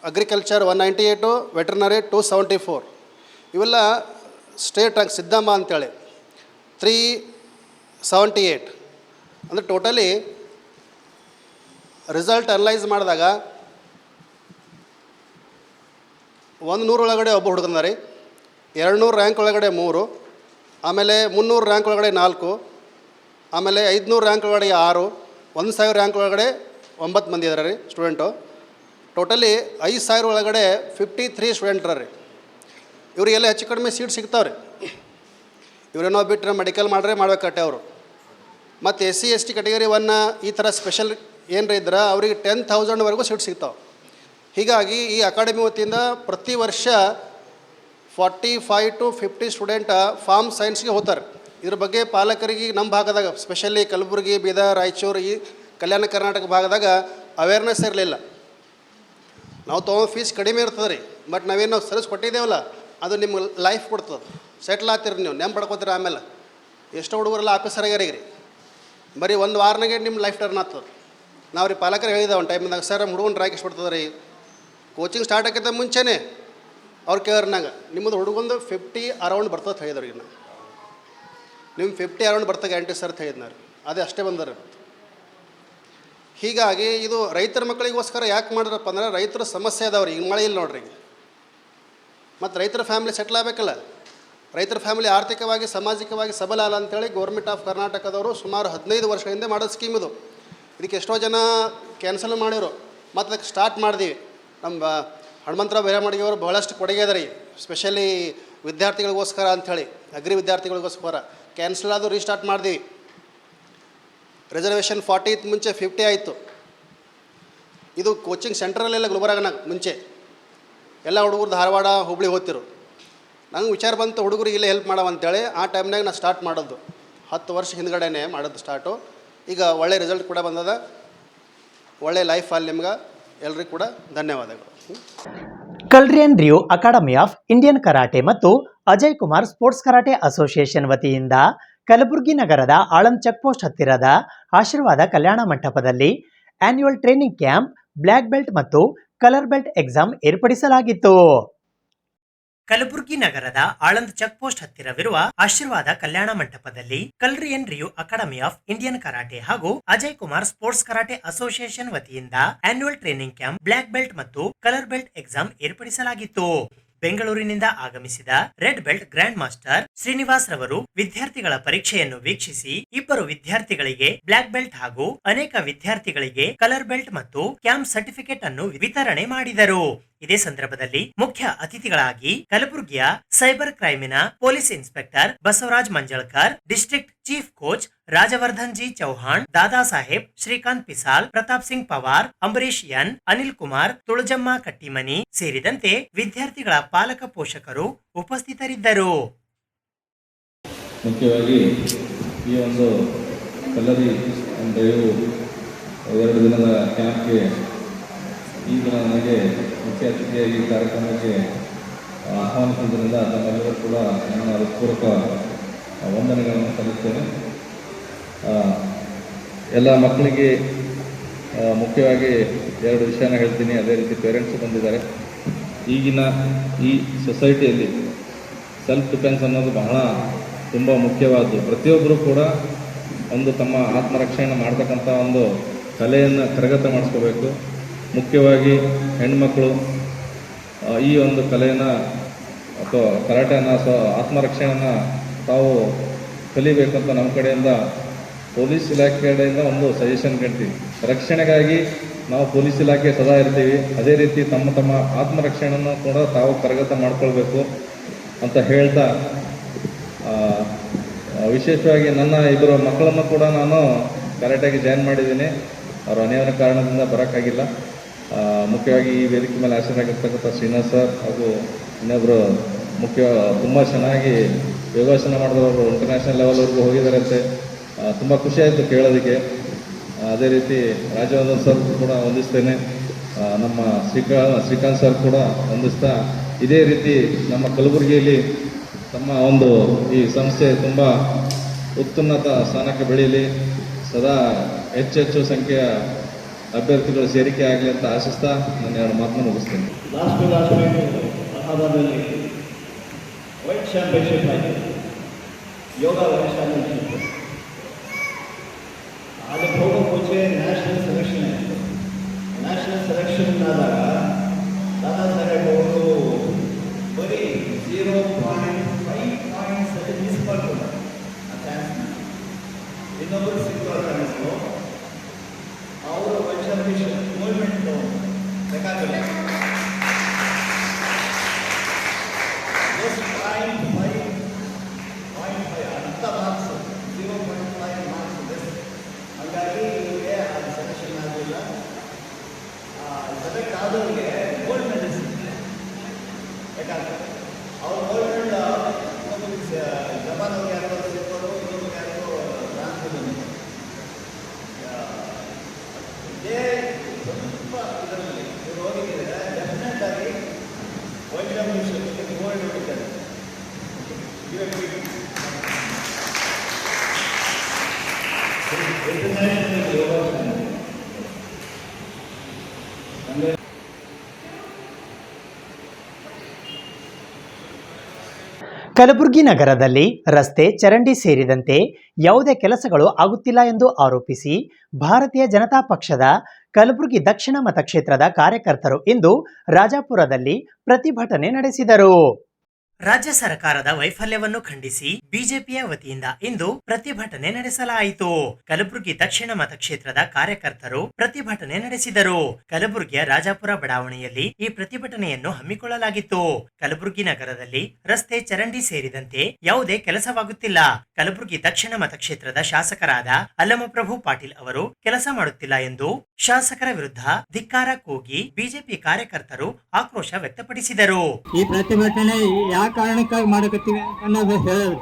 ಅಗ್ರಿಕಲ್ಚರ್ 198, ವೆಟರ್ನರಿ 274. ಇವೆಲ್ಲ ಸ್ಟೇಟ್ ರ್ಯಾಂಕ್. ಸಿದ್ದಮ್ಮ ಅಂಥೇಳಿ 378. ಅಂದರೆ ಟೋಟಲಿ ರಿಸಲ್ಟ್ ಅನಲೈಸ್ ಮಾಡಿದಾಗ 100 ಒಳಗಡೆ ಒಬ್ಬ ಹುಡುಗನ ರೀ, 200 ರ್ಯಾಂಕ್ ಒಳಗಡೆ 3, ಆಮೇಲೆ 300 ರ್ಯಾಂಕ್ ಒಳಗಡೆ 4, ಆಮೇಲೆ 500 ರ್ಯಾಂಕ್ ಒಳಗಡೆ 6, 1000 ರ್ಯಾಂಕ್ ಒಳಗಡೆ 9 ಮಂದಿ ಇದಾರೆ ರೀ ಸ್ಟೂಡೆಂಟು. ಟೋಟಲಿ 5000 ಒಳಗಡೆ 53 ಸ್ಟೂಡೆಂಟ್ ರೀ. ಇವರಿಗೆಲ್ಲ ಹೆಚ್ಚು ಕಡಿಮೆ ಸೀಟ್ ಸಿಗ್ತಾವ್ರಿ. ಇವರೇನೋ ಬಿಟ್ಟರೆ ಮೆಡಿಕಲ್ ಮಾಡ್ಬೇಕಟ್ಟೆ ಅವರು. ಮತ್ತು SC ST ಕ್ಯಾಟಗರಿ 1 ಈ ಥರ ಸ್ಪೆಷಲ್ ಏನರ ಇದ್ರೆ ಅವ್ರಿಗೆ 10,000ವರೆಗೂ ಸೀಟ್ ಸಿಗ್ತಾವೆ. ಹೀಗಾಗಿ ಈ ಅಕಾಡೆಮಿ ವತಿಯಿಂದ ಪ್ರತಿ ವರ್ಷ 45 to 50 ಸ್ಟೂಡೆಂಟ್ ಫಾರ್ಮ್ ಸೈನ್ಸ್ಗೆ ಹೋಗ್ತಾರೆ. ಇದ್ರ ಬಗ್ಗೆ ಪಾಲಕರಿಗೆ ನಮ್ಮ ಭಾಗದಾಗ ಸ್ಪೆಷಲಿ ಕಲಬುರಗಿ, ಬೀದರ್, ರಾಯಚೂರು, ಈ ಕಲ್ಯಾಣ ಕರ್ನಾಟಕ ಭಾಗದಾಗ ಅವೇರ್ನೆಸ್ ಇರಲಿಲ್ಲ. ನಾವು ತೊಗೊಂಡು ಫೀಸ್ ಕಡಿಮೆ ಇರ್ತದೆ ರೀ, ಬಟ್ ನಾವೇನು ಸರ್ವಿಸ್ ಕೊಟ್ಟಿದ್ದೇವಲ್ಲ ಅದು ನಿಮ್ಮ ಲೈಫ್ ಕೊಡ್ತದೆ. ಸೆಟ್ಲ್ ಆಗ್ತೀರಿ ನೀವು, ನೆಂಪು ಪಡ್ಕೋತೀರಿ. ಆಮೇಲೆ ಎಷ್ಟೋ ಹುಡುಗರೆಲ್ಲ ಆಫೀಸರ್ ಆಗ್ಯಾರೀ, ಬರೀ ಒಂದು ವಾರನಾಗೆ ನಿಮ್ಮ ಲೈಫ್ ಟರ್ನ್ ಆಗ್ತದೆ. ನಾವು ರೀ ಪಾಲಕರು ಹೇಳಿದೆ ಒಂದು ಟೈಮ್ದಾಗ, ಸರ್ ಹುಡುಗನ ರ್ಯಾಂಕ್ ಎಷ್ಟು ಬರ್ತದೆ ರೀ, ಕೋಚಿಂಗ್ ಸ್ಟಾರ್ಟ್ ಆಗೋಕ್ಕಿಂತ ಮುಂಚೆನೇ ಅವ್ರು ಕೇಳ್ರಂಗ ನಿಮ್ಮದು ಹುಡುಗಂದು 50 ಅರೌಂಡ್ ಬರ್ತದೆ ಹೇಳಿದ್ರಿ. ನಿಮ್ಮ 50 ಅರೌಂಡ್ ಬರ್ತದೆ ಗ್ಯಾರಂಟಿ ಸರ್ ಅಂತ ಹೇಳಿದ್ನಾರು, ಅದೇ ಅಷ್ಟೇ ಬಂದಾರೆ. ಹೀಗಾಗಿ ಇದು ರೈತರ ಮಕ್ಕಳಿಗೋಸ್ಕರ ಯಾಕೆ ಮಾಡಿದ್ರಪ್ಪ ಅಂದ್ರೆ ರೈತರ ಸಮಸ್ಯೆ ಅದಾವ್ರಿ. ಈಗ ಮಳೆ ಇಲ್ಲ ನೋಡ್ರಿ, ಮತ್ತು ರೈತರ ಫ್ಯಾಮಿಲಿ ಸೆಟ್ಲ್ ಆಗಬೇಕಲ್ಲ. ರೈತರ ಫ್ಯಾಮಿಲಿ ಆರ್ಥಿಕವಾಗಿ ಸಾಮಾಜಿಕವಾಗಿ ಸಬಲ ಅಲ್ಲ ಅಂತೇಳಿ ಗೌರ್ಮೆಂಟ್ ಆಫ್ ಕರ್ನಾಟಕದವರು ಸುಮಾರು 15 ವರ್ಷಗಳಿಂದ ಮಾಡೋ ಸ್ಕೀಮ್ ಇದು. ಇದಕ್ಕೆ ಎಷ್ಟೋ ಜನ ಕ್ಯಾನ್ಸಲ್ ಮಾಡಿದ್ರು, ಮತ್ತು ಅದಕ್ಕೆ ಸ್ಟಾರ್ಟ್ ಮಾಡಿದೀವಿ. ನಮ್ಮ ಹನುಮಂತರಾವ್ ಬೇರೆಮಡಿಗೆಯವರು ಬಹಳಷ್ಟು ಕೊಡುಗೆ ಅದ ರೀ, ಸ್ಪೆಷಲಿ ವಿದ್ಯಾರ್ಥಿಗಳಿಗೋಸ್ಕರ ಅಂಥೇಳಿ, ಅಗ್ರಿ ವಿದ್ಯಾರ್ಥಿಗಳಿಗೋಸ್ಕರ. ಕ್ಯಾನ್ಸಲ್ ಆದರೂ ರೀಸ್ಟಾರ್ಟ್ ಮಾಡಿದೀವಿ. ರಿಸರ್ವೇಷನ್ 40 ಮುಂಚೆ 50 ಆಯಿತು. ಇದು ಕೋಚಿಂಗ್ ಸೆಂಟ್ರಲ್ಲೆಲ್ಲ ಗುಲ್ಬರ್ಗನಾಗ ಮುಂಚೆ ಎಲ್ಲ ಹುಡುಗರು ಧಾರವಾಡ, ಹುಬ್ಳಿ ಹೋಗ್ತಿರು. ನಂಗೆ ವಿಚಾರ ಬಂತು ಹುಡುಗರಿಗೆ ಇಲ್ಲೇ ಹೆಲ್ಪ್ ಮಾಡವ ಅಂತೇಳಿ. ಆ ಟೈಮ್ನಾಗ ನಾನು ಸ್ಟಾರ್ಟ್ ಮಾಡೋದು 10 ವರ್ಷ ಹಿಂದ್ಗಡೆನೇ ಮಾಡೋದು ಸ್ಟಾರ್ಟು. ಈಗ ಒಳ್ಳೆ ರಿಸಲ್ಟ್ ಕೂಡ ಬಂದದ, ಒಳ್ಳೆ ಲೈಫ್ ಅಲ್ಲಿ ನಿಮ್ಗೆ ಎಲ್ರಿಗೂ ಕೂಡ ಧನ್ಯವಾದಗಳು. ಕಲ್ರಿಯನ್ ರಿಯೋ ಅಕಾಡೆಮಿ ಆಫ್ ಇಂಡಿಯನ್ ಕರಾಟೆ ಮತ್ತು Ajay Kumar sports karate association ವತಿಯಿಂದ ಕಲಬುರಗಿ ನಗರದ ಆಳಂದ್ ಚೆಕ್ ಪೋಸ್ಟ್ ಹತ್ತಿರದ ಆಶೀರ್ವಾದ ಕಲ್ಯಾಣ ಮಂಟಪದಲ್ಲಿ annual training camp, black belt ಮತ್ತು ಕಲರ್ ಬೆಲ್ಟ್ ಎಕ್ಸಾಮ್ ಏರ್ಪಡಿಸಲಾಗಿತ್ತು. ಕಲಬುರಗಿ ನಗರದ ಆಳಂದ್ ಚೆಕ್ ಪೋಸ್ಟ್ ಹತ್ತಿರವಿರುವ ಆಶೀರ್ವಾದ ಕಲ್ಯಾಣ ಮಂಟಪದಲ್ಲಿ ಕಲ್ರಿಯನ್ ರಿಯು ಅಕಾಡೆಮಿ ಆಫ್ ಇಂಡಿಯನ್ ಕರಾಟೆ ಹಾಗೂ Ajay Kumar sports karate association ವತಿಯಿಂದ annual training camp, black belt ಮತ್ತು ಕಲರ್ ಬೆಲ್ಟ್ ಎಕ್ಸಾಮ್ ಏರ್ಪಡಿಸಲಾಗಿತ್ತು. ಬೆಂಗಳೂರಿನಿಂದ ಆಗಮಿಸಿದ red belt grand master Srinivas ರವರು ವಿದ್ಯಾರ್ಥಿಗಳ ಪರೀಕ್ಷೆಯನ್ನು ವೀಕ್ಷಿಸಿ 2 ವಿದ್ಯಾರ್ಥಿಗಳಿಗೆ ಬ್ಲಾಕ್ ಬೆಲ್ಟ್ ಹಾಗೂ ಅನೇಕ ವಿದ್ಯಾರ್ಥಿಗಳಿಗೆ ಕಲರ್ ಬೆಲ್ಟ್ ಮತ್ತು ಕ್ಯಾಂಪ್ ಸರ್ಟಿಫಿಕೇಟ್ ಅನ್ನು ವಿತರಣೆ ಮಾಡಿದರು. ಇದೇ ಸಂದರ್ಭದಲ್ಲಿ ಮುಖ್ಯ ಅತಿಥಿಗಳಾಗಿ ಕಲಬುರಗಿಯ ಸೈಬರ್ ಕ್ರೈಮಿನ police inspector Basavaraj Manjalkar, district chief coach Rajavardhan G Chauhan, Dada Saheb, Shrikant Pisal, Pratap Singh Pawar, Ambareesh N, Anil Kumar, Tulajamma Kattimani ಸೇರಿದಂತೆ ವಿದ್ಯಾರ್ಥಿಗಳ ಪಾಲಕ ಪೋಷಕರು ಉಪಸ್ಥಿತರಿದ್ದರು. ಮುಖ್ಯವಾಗಿ ಈ ಒಂದು ಕಲರಿ ಡ್ರೈವ್ 2 ದಿನದ ಕ್ಯಾಂಪ್ಗೆ ಈ ದಿನ ನನಗೆ ಮುಖ್ಯ ಅತಿಥಿಯಾಗಿ ಕಾರ್ಯಕ್ರಮಕ್ಕೆ ಆಹ್ವಾನಿಸಿದ್ದರಿಂದ ತಮ್ಮೆಲ್ಲರೂ ಕೂಡ ನನ್ನ ಹೃತ್ಪೂರ್ವಕ ವಂದನೆಗಳನ್ನು ಸಲ್ಲಿಸ್ತೇನೆ. ಎಲ್ಲ ಮಕ್ಕಳಿಗೆ ಮುಖ್ಯವಾಗಿ 2 ವಿಷಯನ ಹೇಳ್ತೀನಿ. ಅದೇ ರೀತಿ ಪೇರೆಂಟ್ಸು ಬಂದಿದ್ದಾರೆ. ಈಗಿನ ಈ ಸೊಸೈಟಿಯಲ್ಲಿ ಸೆಲ್ಫ್ ಡಿಫೆನ್ಸ್ ಅನ್ನೋದು ಬಹಳ ತುಂಬ ಮುಖ್ಯವಾದ್ದು. ಪ್ರತಿಯೊಬ್ಬರೂ ಕೂಡ ಒಂದು ತಮ್ಮ ಆತ್ಮರಕ್ಷಣೆ ಮಾಡ್ತಕ್ಕಂಥ ಒಂದು ಕಲೆಯನ್ನು ಕರಗತ ಮಾಡಿಸ್ಕೋಬೇಕು. ಮುಖ್ಯವಾಗಿ ಹೆಣ್ಮಕ್ಕಳು ಈ ಒಂದು ಕಲೆಯನ್ನು ಅಥವಾ ಕರಾಟೆಯನ್ನು ಆತ್ಮರಕ್ಷಣೆಯನ್ನು ತಾವು ಕಲಿಬೇಕಂತ ನಮ್ಮ ಕಡೆಯಿಂದ ಪೊಲೀಸ್ ಇಲಾಖೆ ಕಡೆಯಿಂದ ಒಂದು ಸಜೆಷನ್ ಕೇಳ್ತೀವಿ. ರಕ್ಷಣೆಗಾಗಿ ನಾವು ಪೊಲೀಸ್ ಇಲಾಖೆ ಸದಾ ಇರ್ತೀವಿ. ಅದೇ ರೀತಿ ತಮ್ಮ ತಮ್ಮ ಆತ್ಮರಕ್ಷಣೆಯನ್ನು ಕೂಡ ತಾವು ಕರಗತ ಮಾಡ್ಕೊಳ್ಬೇಕು ಅಂತ ಹೇಳ್ತಾ, ವಿಶೇಷವಾಗಿ ನನ್ನ 2 ಮಕ್ಕಳನ್ನು ಕೂಡ ನಾನು ಕರಾಟೆಗೆ ಜಾಯಿನ್ ಮಾಡಿದ್ದೀನಿ. ಅವರು ಅನೇಕ ಕಾರಣದಿಂದ ಬರೋಕ್ಕಾಗಿಲ್ಲ. ಮುಖ್ಯವಾಗಿ ಈ ವೇದಿಕೆ ಮೇಲೆ ಆಸರಾಗಿರ್ತಕ್ಕಂಥ ಶ್ರೀನಿವಾಸ್ ಸರ್ ಹಾಗೂ ಇನ್ನೊಬ್ಬರು ತುಂಬ ಚೆನ್ನಾಗಿ ಯೋಗಾಸನ ಮಾಡಿದವರು ಇಂಟರ್ನ್ಯಾಷನಲ್ ಲೆವೆಲ್ವರೆಗೂ ಹೋಗಿದ್ದಾರಂತೆ. ತುಂಬ ಖುಷಿಯಾಯಿತು ಕೇಳೋದಕ್ಕೆ. ಅದೇ ರೀತಿ ರಾಜವರ್ಧನ್ ಸರ್ ಕೂಡ ವಂದಿಸ್ತೇನೆ. ನಮ್ಮ ಶ್ರೀಕಾಂತ್ ಸರ್ ಕೂಡ ವಂದಿಸ್ತಾ, ಇದೇ ರೀತಿ ನಮ್ಮ ಕಲಬುರಗಿಯಲ್ಲಿ ತಮ್ಮ ಒಂದು ಈ ಸಂಸ್ಥೆ ತುಂಬ ಉತ್ತುನ್ನತ ಸ್ಥಾನಕ್ಕೆ ಬೆಳೀಲಿ, ಸದಾ ಹೆಚ್ಚು ಸಂಖ್ಯೆಯ ಅಭ್ಯರ್ಥಿಗಳು ಸೇರಿಕೆ ಆಗಲಿ ಅಂತ ಆಶಿಸ್ತಾ ನಾನು 2 ಮಾತನ್ನು ಮುಗಿಸ್ತೇನೆ. ಅಹಮದಾಬಾದಲ್ಲಿ ವೈಟ್ ಚಾಂಪಿಯನ್ಶಿಪ್ ಆಯಿತು, ಯೋಗ ವೈಟ್ ಚಾಂಪಿಯನ್ಶಿಪ್. ಅದಕ್ಕೆ ಹೋಗೋ ಮುಂಚೆ ನ್ಯಾಷನಲ್ ಸೆಲೆಕ್ಷನ್ ಆಯಿತು. ನ್ಯಾಷನಲ್ ಸೆಲೆಕ್ಷನ್ ಆದಾಗ ದಾದಾ ಸಾಹೇಬ್ ಅವರು ಬರೀ 0.5 ಪಾಯಿಂಟ್ಸ್ ಮಿಸ್ ಮಾಡ್ತಾರೆ ಆ ಚಾನ್ಸ್ನ. ಇನ್ನೊಬ್ಬರು ಸಿಕ್ಕರು ಚಾನ್ಸು. ಅವರು ವೈಟ್ ಚಾಂಪಿಯನ್ಶಿಪ್ ಮೂವ್ಮೆಂಟು ಬೇಕಾಗಿಲ್ಲ. ಅಂತ ಮಾರ್ಕ್ಸ್ 0.5 ಮಾರ್ಕ್ಸ್ ಬೆಸ್ಟ್. ಹಾಗಾಗಿ ಇವರಿಗೆ ಅದು ಸೆಲೆಕ್ಷನ್ ಆಗಲಿಲ್ಲ. ಸೆಲೆಕ್ಟ್ ಆದವರಿಗೆ ಗೋಲ್ಡ್ ಮೆಡಲ್ ಸಿಗ್ತದೆ. ಯಾಕಂದರೆ ಅವ್ರು ಗೋಲ್ಡ್ ಮೆಡಲ್ ಜಪಾನವ್ರಿಗೆ ಯಾರೋ ಸಿಕ್ಕೋರು, ಇನ್ನೊಬ್ರಿಗೆ ಯಾರೋ ಟ್ರಾನ್ಸ್ಫರ್ ಬಂದಿದೆ. ಇದೇ ಸ್ವಲ್ಪ ಇದರಲ್ಲಿ ಇವರು ಹೋಗಿದ್ದಾರೆ. ಡೆಫಿನೆಟ್ ಆಗಿ ವೈಟ್ ಚಾಂಪಿಯನ್ಶಿಪ್ಗೆ ಗೋಲ್ಡ್ ಹೊಡಿತಾರೆ. ಕಲಬುರಗಿ ನಗರದಲ್ಲಿ ರಸ್ತೆ, ಚರಂಡಿ ಸೇರಿದಂತೆ ಯಾವುದೇ ಕೆಲಸಗಳು ಆಗುತ್ತಿಲ್ಲ ಎಂದು ಆರೋಪಿಸಿ ಭಾರತೀಯ ಜನತಾ ಪಕ್ಷದ ಕಲಬುರಗಿ ದಕ್ಷಿಣ ಮತಕ್ಷೇತ್ರದ ಕಾರ್ಯಕರ್ತರು ಇಂದು ರಾಜಾಪುರದಲ್ಲಿ ಪ್ರತಿಭಟನೆ ನಡೆಸಿದರು. ರಾಜ್ಯ ಸರ್ಕಾರದ ವೈಫಲ್ಯವನ್ನು ಖಂಡಿಸಿ ಬಿಜೆಪಿಯ ವತಿಯಿಂದ ಇಂದು ಪ್ರತಿಭಟನೆ ನಡೆಸಲಾಯಿತು. ಕಲಬುರಗಿ ದಕ್ಷಿಣ ಮತಕ್ಷೇತ್ರದ ಕಾರ್ಯಕರ್ತರು ಪ್ರತಿಭಟನೆ ನಡೆಸಿದರು. ಕಲಬುರಗಿಯ ರಾಜಾಪುರ ಬಡಾವಣೆಯಲ್ಲಿ ಈ ಪ್ರತಿಭಟನೆಯನ್ನು ಹಮ್ಮಿಕೊಳ್ಳಲಾಗಿತ್ತು. ಕಲಬುರಗಿ ನಗರದಲ್ಲಿ ರಸ್ತೆ, ಚರಂಡಿ ಸೇರಿದಂತೆ ಯಾವುದೇ ಕೆಲಸವಾಗುತ್ತಿಲ್ಲ. ಕಲಬುರಗಿ ದಕ್ಷಿಣ ಮತಕ್ಷೇತ್ರದ ಶಾಸಕರಾದ ಅಲ್ಲಮಪ್ರಭು ಪಾಟೀಲ್ ಅವರು ಕೆಲಸ ಮಾಡುತ್ತಿಲ್ಲ ಎಂದು ಶಾಸಕರ ವಿರುದ್ಧ ಧಿಕ್ಕಾರ ಕೂಗಿ ಬಿಜೆಪಿ ಕಾರ್ಯಕರ್ತರು ಆಕ್ರೋಶ ವ್ಯಕ್ತಪಡಿಸಿದರು. ಈ ಪ್ರತಿಭಟನೆ ಯಾವ ಕಾರಣಕ್ಕಾಗಿ ಮಾಡಕತ್ತೀವಿ ಅನ್ನೋದು ಹೇಳಿದ್ರು.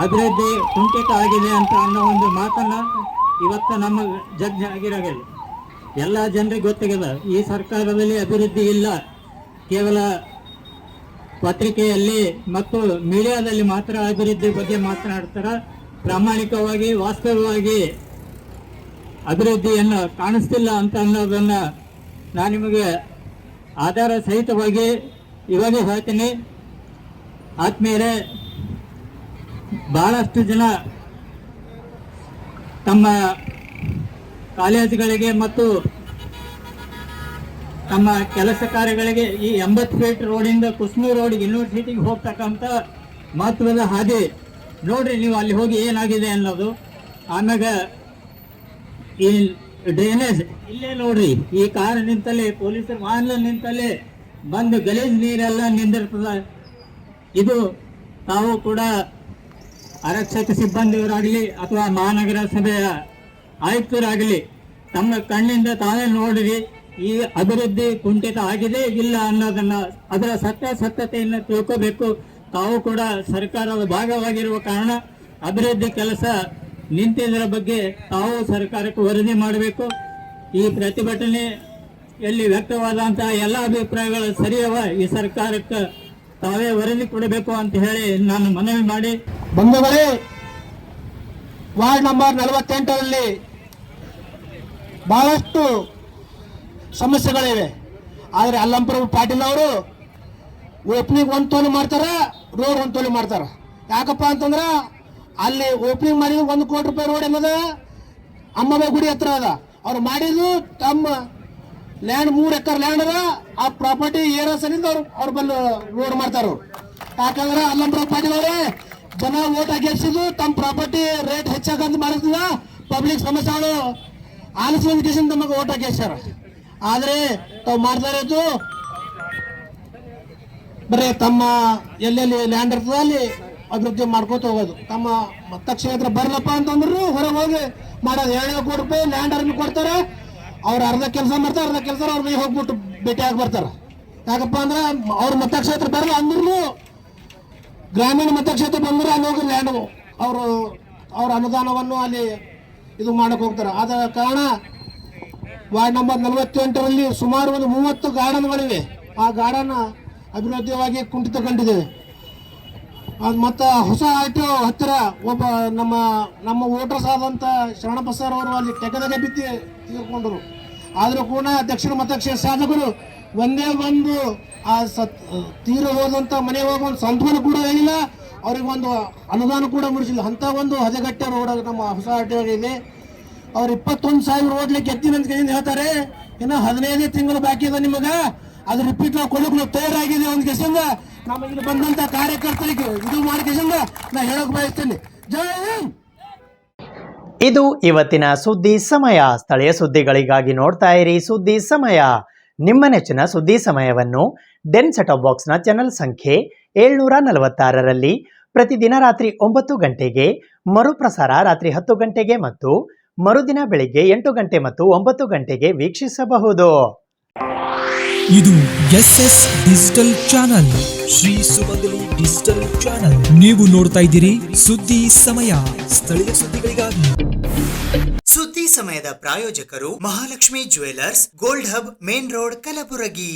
ಅಭಿವೃದ್ಧಿ ಕುಂಠಿತ ಆಗಿದೆ ಅಂತ ಅನ್ನೋ ಒಂದು ಮಾತನ್ನ ಇವತ್ತು ನಮ್ಮ ಜಡ್ಜ್ ಆಗಿರೋಲ್ಲ. ಎಲ್ಲ ಜನರಿಗೆ ಗೊತ್ತಾಗಿದೆ ಈ ಸರ್ಕಾರದಲ್ಲಿ ಅಭಿವೃದ್ಧಿ ಇಲ್ಲ. ಕೇವಲ ಪತ್ರಿಕೆಯಲ್ಲಿ ಮತ್ತು ಮೀಡಿಯಾದಲ್ಲಿ ಮಾತ್ರ ಅಭಿವೃದ್ಧಿ ಬಗ್ಗೆ ಮಾತನಾಡ್ತಾರೆ. ಪ್ರಾಮಾಣಿಕವಾಗಿ ವಾಸ್ತವವಾಗಿ ಅಭಿವೃದ್ಧಿಯನ್ನು ಕಾಣಿಸ್ತಿಲ್ಲ ಅಂತ ಅನ್ನೋದನ್ನು ನಾನು ನಿಮಗೆ ಆಧಾರ ಸಹಿತವಾಗಿ ಇವಾಗ ಹೇಳ್ತೀನಿ ಆದ್ಮೇಲೆ ಬಹಳಷ್ಟು ಜನ ತಮ್ಮ ಕಾಲೇಜುಗಳಿಗೆ ಮತ್ತು ತಮ್ಮ ಕೆಲಸ ಕಾರ್ಯಗಳಿಗೆ ಈ 80 ಫೀಟ್ ರೋಡಿಂದ ಕುಸ್ನೂರು ರೋಡ್ ಯೂನಿವರ್ಸಿಟಿಗೆ ಹೋಗ್ತಕ್ಕಂಥ ಮಹತ್ವದ ಹಾದಿ ನೋಡ್ರಿ ನೀವು ಅಲ್ಲಿ ಹೋಗಿ ಏನಾಗಿದೆ ಅನ್ನೋದು. ಆಮ್ಯಾಗ ಈ ಡ್ರೈನೇಜ್ ಇಲ್ಲೇ ನೋಡ್ರಿ, ಈ ಕಾರ್ ನಿಂತಲ್ಲೇ ಪೊಲೀಸರ ವಾಹನ ನಿಂತಲ್ಲೇ ಬಂದು ಗಲೀಜ್ ನೀರೆಲ್ಲ ನಿಂದಿರ್ತದ. ಇದು ತಾವು ಕೂಡ ಆರಕ್ಷಕ ಸಿಬ್ಬಂದಿಯವರಾಗಲಿ ಅಥವಾ ಮಹಾನಗರ ಸಭೆಯ ಆಯುಕ್ತರಾಗಲಿ ತಮ್ಮ ಕಣ್ಣಿಂದ ತಾವೇ ನೋಡಿರಿ ಈ ಅಭಿವೃದ್ಧಿ ಕುಂಠಿತ ಆಗಿದೆ ಇಲ್ಲ ಅನ್ನೋದನ್ನ, ಅದರ ಸತ್ಯತೆಯನ್ನು ತಿಳ್ಕೋಬೇಕು. ತಾವು ಕೂಡ ಸರ್ಕಾರದ ಭಾಗವಾಗಿರುವ ಕಾರಣ ಅಭಿವೃದ್ಧಿ ಕೆಲಸ ನಿಂತಿದ್ದರ ಬಗ್ಗೆ ತಾವು ಸರ್ಕಾರಕ್ಕೆ ವರದಿ ಮಾಡಬೇಕು. ಈ ಪ್ರತಿಭಟನೆಯಲ್ಲಿ ವ್ಯಕ್ತವಾದಂತಹ ಎಲ್ಲ ಅಭಿಪ್ರಾಯಗಳು ಸರಿಯವ, ಈ ಸರ್ಕಾರಕ್ಕೆ ತಾವೇ ವರದಿ ಕೊಡಬೇಕು ಅಂತ ಹೇಳಿ ನಾನು ಮನವಿ ಮಾಡಿ, ಬಂಧುಗಳೇ, ವಾರ್ಡ್ ನಂಬರ್ 48ರಲ್ಲಿ ಬಹಳಷ್ಟು ಸಮಸ್ಯೆಗಳಿವೆ. ಆದರೆ ಅಲ್ಲಂಪ್ರಭು ಪಾಟೀಲ್ ಅವರು ಓಪನಿಂಗ್ ಒಂದು ತೋಲು ಮಾಡ್ತಾರೆ, ರೋಡ್ ಒಂದು ತೋಲು ಮಾಡ್ತಾರೆ. ಯಾಕಪ್ಪ ಅಂತಂದ್ರೆ ಅಲ್ಲಿ ಓಪನಿಂಗ್ ಮಾಡಿದ್ರು 1 ಕೋಟಿ ರೂಪಾಯಿ ರೋಡ್ ಏನದ ಅಮ್ಮಬೆ ಗುಡಿ ಹತ್ರ ಅದ. ಅವ್ರು ಮಾಡಿದ್ದು ತಮ್ಮ ಲ್ಯಾಂಡ್ 3 ಎಕರೆ ಲ್ಯಾಂಡ್ ಅದ, ಆ ಪ್ರಾಪರ್ಟಿ ಏರೋ ಸಲಿಂದ ಅವ್ರು ಬಂದು ರೋಡ್ ಮಾಡ್ತಾರ. ಯಾಕಂದ್ರೆ ಅಲ್ಲಂಪ್ರಭು ಪಾಟೀಲ್ ಅವರೇ ಜನ ಓಟ್ ಹಾಕಿಸಿದ್ದು ತಮ್ಮ ಪ್ರಾಪರ್ಟಿ ರೇಟ್ ಹೆಚ್ಚಾಗಂತ ಮಾಡಿದ ಪಬ್ಲಿಕ್ ಸಮಸ್ಯೆಗಳು ಆಲಿಸುವಂತ ಕೇಸಿಂದ ನಮಗೆ ಓಟ್ ಹಾಕಿಸ್ಯಾರ. ಆದರೆ ತಾವು ಮಾಡ್ತಾ ಇರೋದು ಬರೀ ತಮ್ಮ ಎಲ್ಲೆಲ್ಲಿ ಲ್ಯಾಂಡ್ ಇರ್ತದೆ ಅಲ್ಲಿ ಅಭಿವೃದ್ಧಿ ಮಾಡ್ಕೋತ ಹೋಗೋದು. ತಮ್ಮ ಮತಕ್ಷೇತ್ರ ಬರಲಪ್ಪ ಅಂತಂದ್ರು ಹೊರಗೆ ಹೋಗಿ ಮಾಡೋದು. 2 ಕೋಟಿ ರೂಪಾಯಿ ಲ್ಯಾಂಡ್ ಅರ್ಮಿ ಕೊಡ್ತಾರೆ, ಅವ್ರು ಅರ್ಧ ಕೆಲಸ ಮಾಡ್ತಾರೆ, ಅರ್ಧ ಕೆಲಸ ಅವ್ರ ಮನೆಗೆ ಹೋಗ್ಬಿಟ್ಟು ಭೇಟಿಯಾಗಿ ಬರ್ತಾರೆ. ಯಾಕಪ್ಪ ಅಂದ್ರೆ ಅವ್ರ ಮತಕ್ಷೇತ್ರ ಬರಲ್ಲ ಅಂದ್ರೂ ಗ್ರಾಮೀಣ ಮತಕ್ಷೇತ್ರ ಬಂದ್ರೆ ಅಲ್ಲಿ ಹೋಗಿ ಲ್ಯಾಂಡ್ ಅವ್ರ ಅನುದಾನವನ್ನು ಅಲ್ಲಿ ಇದು ಮಾಡಕ್ಕೆ ಹೋಗ್ತಾರೆ. ಆದ ಕಾರಣ ವಾರ್ಡ್ ನಂಬರ್ 48ರಲ್ಲಿ ಸುಮಾರು ಒಂದು 30 ಗಾರ್ಡನ್ಗಳಿವೆ. ಆ ಗಾರ್ಡನ್ ಅಭಿವೃದ್ಧಿಯಾಗಿ ಕುಂಠಿತಗೊಂಡಿದ್ದೇವೆ. ಅದು ಮತ್ತು ಹೊಸ ಆಟೋ ಹತ್ತಿರ ಒಬ್ಬ ನಮ್ಮ ವೋಟರ್ಸ್ ಆದಂಥ ಶರಣಪ್ಪ ಸರ್ ಅವರು ಅಲ್ಲಿ ತೆಗೆದಾಗ ಬಿತ್ತಿ ತೀರ್ಕೊಂಡರು. ಆದರೂ ಕೂಡ ದಕ್ಷಿಣ ಮತಕ್ಷೇತ್ರ ಶಾಸಕರು ಒಂದೇ ಒಂದು ಆ ತೀರ ಹೋದಂಥ ಮನೆಗೆ ಹೋಗಿ ಒಂದು ಸಂತೋನ ಕೂಡ ಹೇಳಿಲ್ಲ, ಅವ್ರಿಗೊಂದು ಅನುದಾನ ಕೂಡ ಮುಡಿಸಿಲ್ಲ. ಅಂಥ ಒಂದು ಹದಗೆಟ್ಟ ರೋಡ್ ನಮ್ಮ ಹೊಸ ಆಟೋ ಇದೆ. ಅವ್ರು 21,000 ಓಡ್ಲಿಕ್ಕೆ ಎತ್ತಿನ ಅಂತ ಹೇಳ್ತಾರೆ. ಇನ್ನು 15 ತಿಂಗಳು ಬಾಕಿ ಇದೆ ನಿಮಗೆ, ಅದು ರಿಪೀಟ್ ನಾವು ಕೊಡೋಕೆ ನಾವು ತಯಾರಾಗಿದೆ. ಒಂದು ಕೆಸಿಂದ ನಮ್ಮ ಇಲ್ಲಿ ಬಂದಂಥ ಕಾರ್ಯಕರ್ತರಿಗೆ ಇದು ಮಾಡಿ ಕೆಸಿಂದ ನಾ ಹೇಳೋಕೆ ಬಯಸ್ತೇನೆ. ಜೈ ಹಿಂದ್. ಇದು ಇವತ್ತಿನ ಸುದ್ದಿ ಸಮಯ. ಸ್ಥಳೀಯ ಸುದ್ದಿಗಳಿಗಾಗಿ ನೋಡ್ತಾ ಇರಿ ಸುದ್ದಿ ಸಮಯ. ನಿಮ್ಮ ನೆಚ್ಚಿನ ಸುದ್ದಿ ಸಮಯವನ್ನು ಡೆನ್ ಸೆಟಪ್ ಬಾಕ್ಸ್ನ ಚಾನೆಲ್ ಸಂಖ್ಯೆ 746ರಲ್ಲಿ ಪ್ರತಿದಿನ ರಾತ್ರಿ 9 ಗಂಟೆಗೆ, ಮರುಪ್ರಸಾರ ರಾತ್ರಿ 10 ಗಂಟೆಗೆ ಮತ್ತು ಮರುದಿನ ಬೆಳಿಗ್ಗೆ 8 ಗಂಟೆ ಮತ್ತು 9 ಗಂಟೆಗೆ ವೀಕ್ಷಿಸಬಹುದು. ಇದು SS ಡಿಜಿಟಲ್ ಚಾನಲ್, ಶ್ರೀ ಸುಮಂಗಲಿ ಡಿಜಿಟಲ್ ಚಾನಲ್. ನೀವು ನೋಡ್ತಾ ಇದ್ದೀರಿ ಸುದ್ದಿ ಸಮಯ, ಸ್ಥಳೀಯ ಸುದ್ದಿಗಳಿಗಾಗಿ. ಸುದ್ದಿ ಸಮಯದ ಪ್ರಾಯೋಜಕರು Mahalakshmi jewellers, gold hub, main road, Kalaburagi.